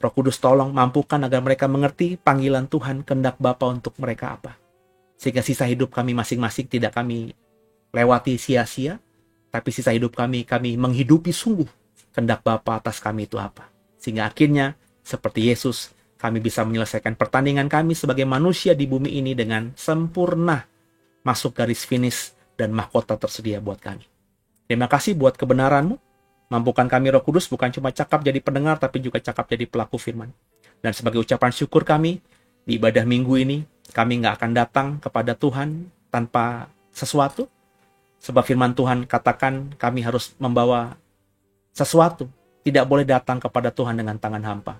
Roh Kudus tolong mampukan agar mereka mengerti panggilan Tuhan, kehendak Bapa untuk mereka apa. Sehingga sisa hidup kami masing-masing tidak kami lewati sia-sia, tapi sisa hidup kami menghidupi sungguh kehendak Bapa atas kami itu apa. Sehingga akhirnya, seperti Yesus, kami bisa menyelesaikan pertandingan kami sebagai manusia di bumi ini dengan sempurna, masuk garis finish dan mahkota tersedia buat kami. Terima kasih buat kebenaran-Mu. Mampukan kami Roh Kudus bukan cuma cakap jadi pendengar, tapi juga cakap jadi pelaku firman. Dan sebagai ucapan syukur kami, di ibadah minggu ini, kami nggak akan datang kepada Tuhan tanpa sesuatu. Sebab firman Tuhan katakan kami harus membawa sesuatu. Tidak boleh datang kepada Tuhan dengan tangan hampa.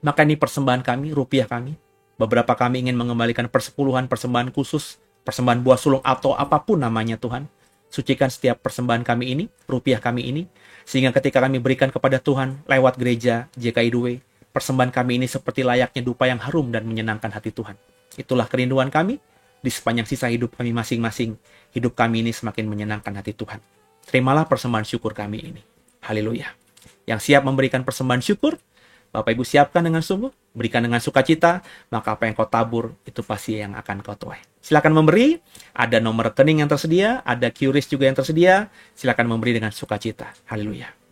Maka ini persembahan kami, rupiah kami. Beberapa kami ingin mengembalikan persepuluhan, persembahan khusus, persembahan buah sulung atau apapun namanya Tuhan. Sucikan setiap persembahan kami ini, rupiah kami ini, sehingga ketika kami berikan kepada Tuhan lewat gereja JKI2, persembahan kami ini seperti layaknya dupa yang harum dan menyenangkan hati Tuhan. Itulah kerinduan kami, di sepanjang sisa hidup kami masing-masing, hidup kami ini semakin menyenangkan hati Tuhan. Terimalah persembahan syukur kami ini. Haleluya. Yang siap memberikan persembahan syukur, Bapak Ibu siapkan dengan sungguh, berikan dengan sukacita, maka apa yang kau tabur, itu pasti yang akan kau tuai. Silakan memberi, ada nomor rekening yang tersedia, ada QRIS juga yang tersedia, silakan memberi dengan sukacita. Haleluya.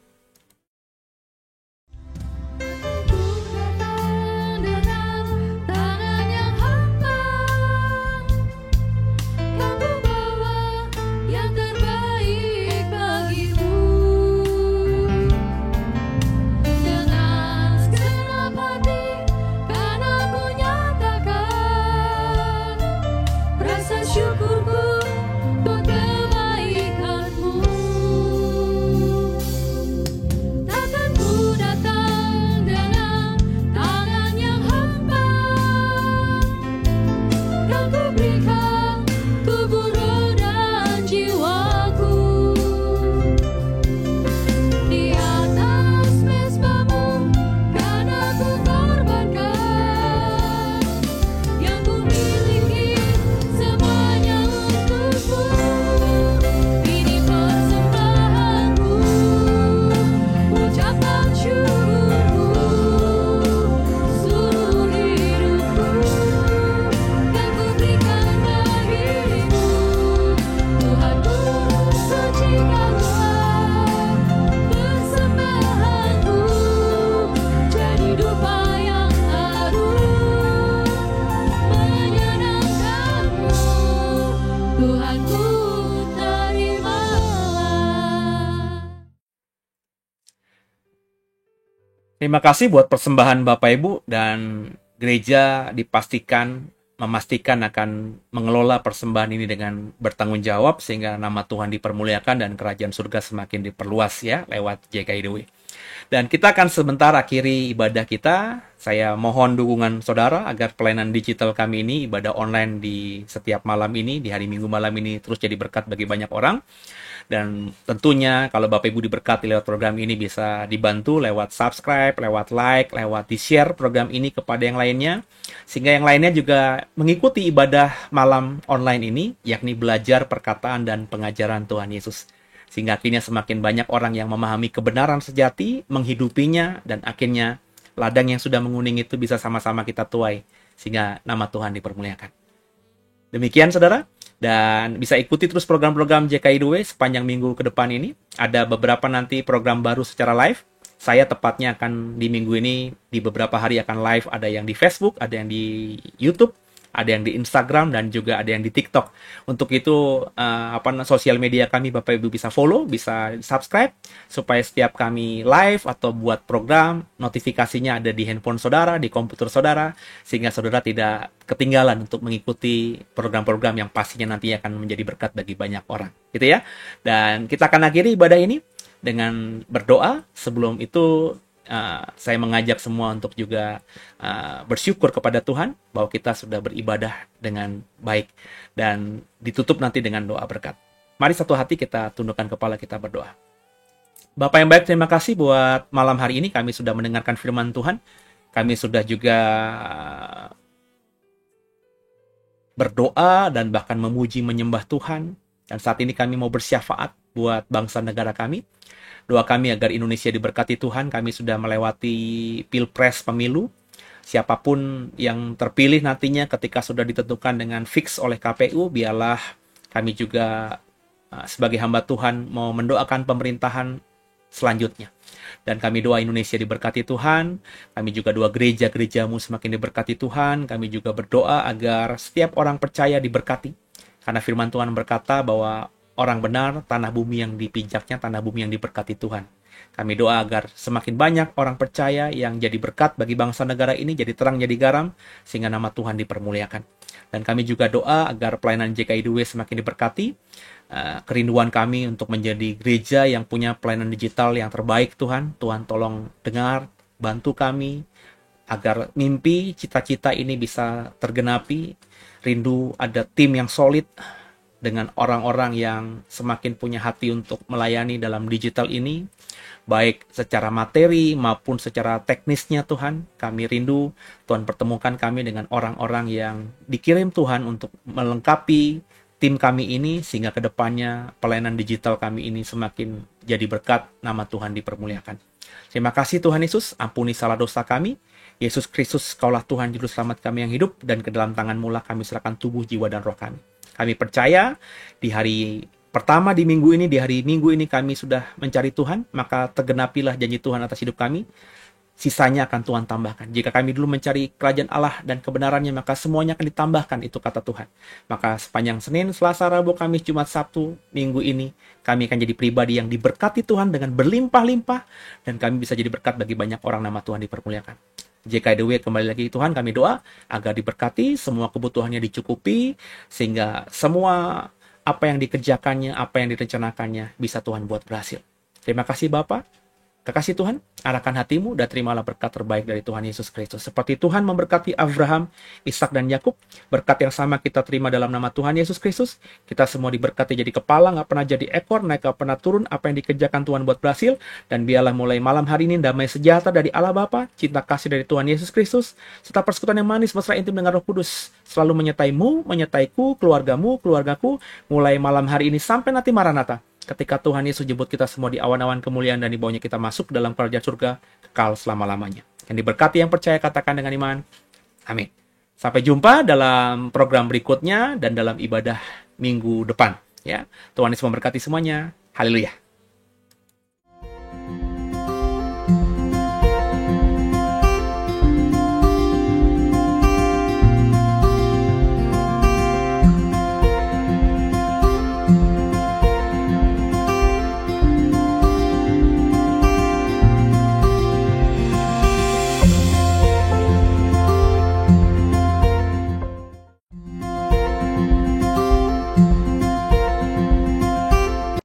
Terima kasih buat persembahan Bapak Ibu, dan gereja memastikan akan mengelola persembahan ini dengan bertanggung jawab sehingga nama Tuhan dipermuliakan dan kerajaan surga semakin diperluas ya lewat JKI2. Dan kita akan sebentar akhiri ibadah kita. Saya mohon dukungan saudara agar pelayanan digital kami ini, ibadah online di setiap malam ini, di hari Minggu malam ini terus jadi berkat bagi banyak orang. Dan tentunya kalau Bapak Ibu diberkati lewat program ini bisa dibantu lewat subscribe, lewat like, lewat di-share program ini kepada yang lainnya. Sehingga yang lainnya juga mengikuti ibadah malam online ini, yakni belajar perkataan dan pengajaran Tuhan Yesus. Sehingga akhirnya semakin banyak orang yang memahami kebenaran sejati, menghidupinya, dan akhirnya ladang yang sudah menguning itu bisa sama-sama kita tuai. Sehingga nama Tuhan dipermuliakan. Demikian saudara. Dan bisa ikuti terus program-program JKI2 sepanjang minggu ke depan ini. Ada beberapa nanti program baru secara live. Saya tepatnya akan di minggu ini, di beberapa hari akan live. Ada yang di Facebook, ada yang di YouTube, ada yang di Instagram, dan juga ada yang di TikTok. Untuk itu, sosial media kami Bapak Ibu bisa follow, bisa subscribe, supaya setiap kami live atau buat program, notifikasinya ada di handphone saudara, di komputer saudara, sehingga saudara tidak ketinggalan untuk mengikuti program-program yang pastinya nanti akan menjadi berkat bagi banyak orang. Gitu ya. Dan kita akan akhiri ibadah ini dengan berdoa. Sebelum itu, saya mengajak semua untuk juga bersyukur kepada Tuhan bahwa kita sudah beribadah dengan baik, dan ditutup nanti dengan doa berkat. Mari satu hati kita tundukkan kepala, kita berdoa. Bapak yang baik, terima kasih buat malam hari ini kami sudah mendengarkan firman Tuhan. Kami sudah juga berdoa dan bahkan memuji menyembah Tuhan. Dan saat ini kami mau bersyafaat buat bangsa negara kami. Doa kami agar Indonesia diberkati Tuhan. Kami sudah melewati pilpres pemilu. Siapapun yang terpilih nantinya ketika sudah ditentukan dengan fix oleh KPU, biarlah kami juga sebagai hamba Tuhan mau mendoakan pemerintahan selanjutnya. Dan kami doa Indonesia diberkati Tuhan. Kami juga doa gereja-gerejamu semakin diberkati Tuhan. Kami juga berdoa agar setiap orang percaya diberkati. Karena firman Tuhan berkata bahwa orang benar, tanah bumi yang dipijaknya, tanah bumi yang diberkati Tuhan. Kami doa agar semakin banyak orang percaya yang jadi berkat bagi bangsa negara ini, jadi terang, jadi garam, sehingga nama Tuhan dipermuliakan. Dan kami juga doa agar pelayanan JKIDW semakin diberkati. Kerinduan kami untuk menjadi gereja yang punya pelayanan digital yang terbaik, Tuhan. Tuhan tolong dengar, bantu kami, agar mimpi, cita-cita ini bisa tergenapi. Rindu ada tim yang solid, dengan orang-orang yang semakin punya hati untuk melayani dalam digital ini, baik secara materi maupun secara teknisnya Tuhan. Kami rindu Tuhan pertemukan kami dengan orang-orang yang dikirim Tuhan untuk melengkapi tim kami ini, sehingga kedepannya pelayanan digital kami ini semakin jadi berkat, nama Tuhan dipermuliakan. Terima kasih Tuhan Yesus, ampuni salah dosa kami. Yesus Kristus, Kaulah Tuhan Juru Selamat kami yang hidup, dan ke dalam tangan-Mu lah kami serahkan tubuh, jiwa, dan roh kami. Kami percaya di hari pertama di minggu ini, di hari Minggu ini kami sudah mencari Tuhan, maka tergenapilah janji Tuhan atas hidup kami. Sisanya akan Tuhan tambahkan. Jika kami dulu mencari kerajaan Allah dan kebenarannya, maka semuanya akan ditambahkan, itu kata Tuhan. Maka sepanjang Senin, Selasa, Rabu, Kamis, Jumat, Sabtu, Minggu ini, kami akan jadi pribadi yang diberkati Tuhan dengan berlimpah-limpah, dan kami bisa jadi berkat bagi banyak orang, nama Tuhan dipermuliakan. JKIDW kembali lagi Tuhan, kami doa agar diberkati, semua kebutuhannya dicukupi, sehingga semua apa yang dikerjakannya, apa yang direncanakannya bisa Tuhan buat berhasil. Terima kasih Bapa, kekasih Tuhan, arahkan hatimu dan terimalah berkat terbaik dari Tuhan Yesus Kristus. Seperti Tuhan memberkati Abraham, Ishak, dan Yakub, berkat yang sama kita terima dalam nama Tuhan Yesus Kristus. Kita semua diberkati jadi kepala, nggak pernah jadi ekor, naik nggak pernah turun. Apa yang dikerjakan Tuhan buat berhasil. Dan biarlah mulai malam hari ini damai sejahtera dari Allah Bapa, cinta kasih dari Tuhan Yesus Kristus, serta persekutuan yang manis mesra intim dengan Roh Kudus selalu menyertaimu, menyertaiku, keluargamu, keluargaku, mulai malam hari ini sampai nanti Maranatha, ketika Tuhan Yesus jemput kita semua di awan-awan kemuliaan, dan dibawanya kita masuk dalam kerajaan surga kekal selama-lamanya. Yang diberkati yang percaya katakan dengan iman, amin. Sampai jumpa dalam program berikutnya dan dalam ibadah minggu depan. Ya, Tuhan Yesus memberkati semuanya. Haleluya.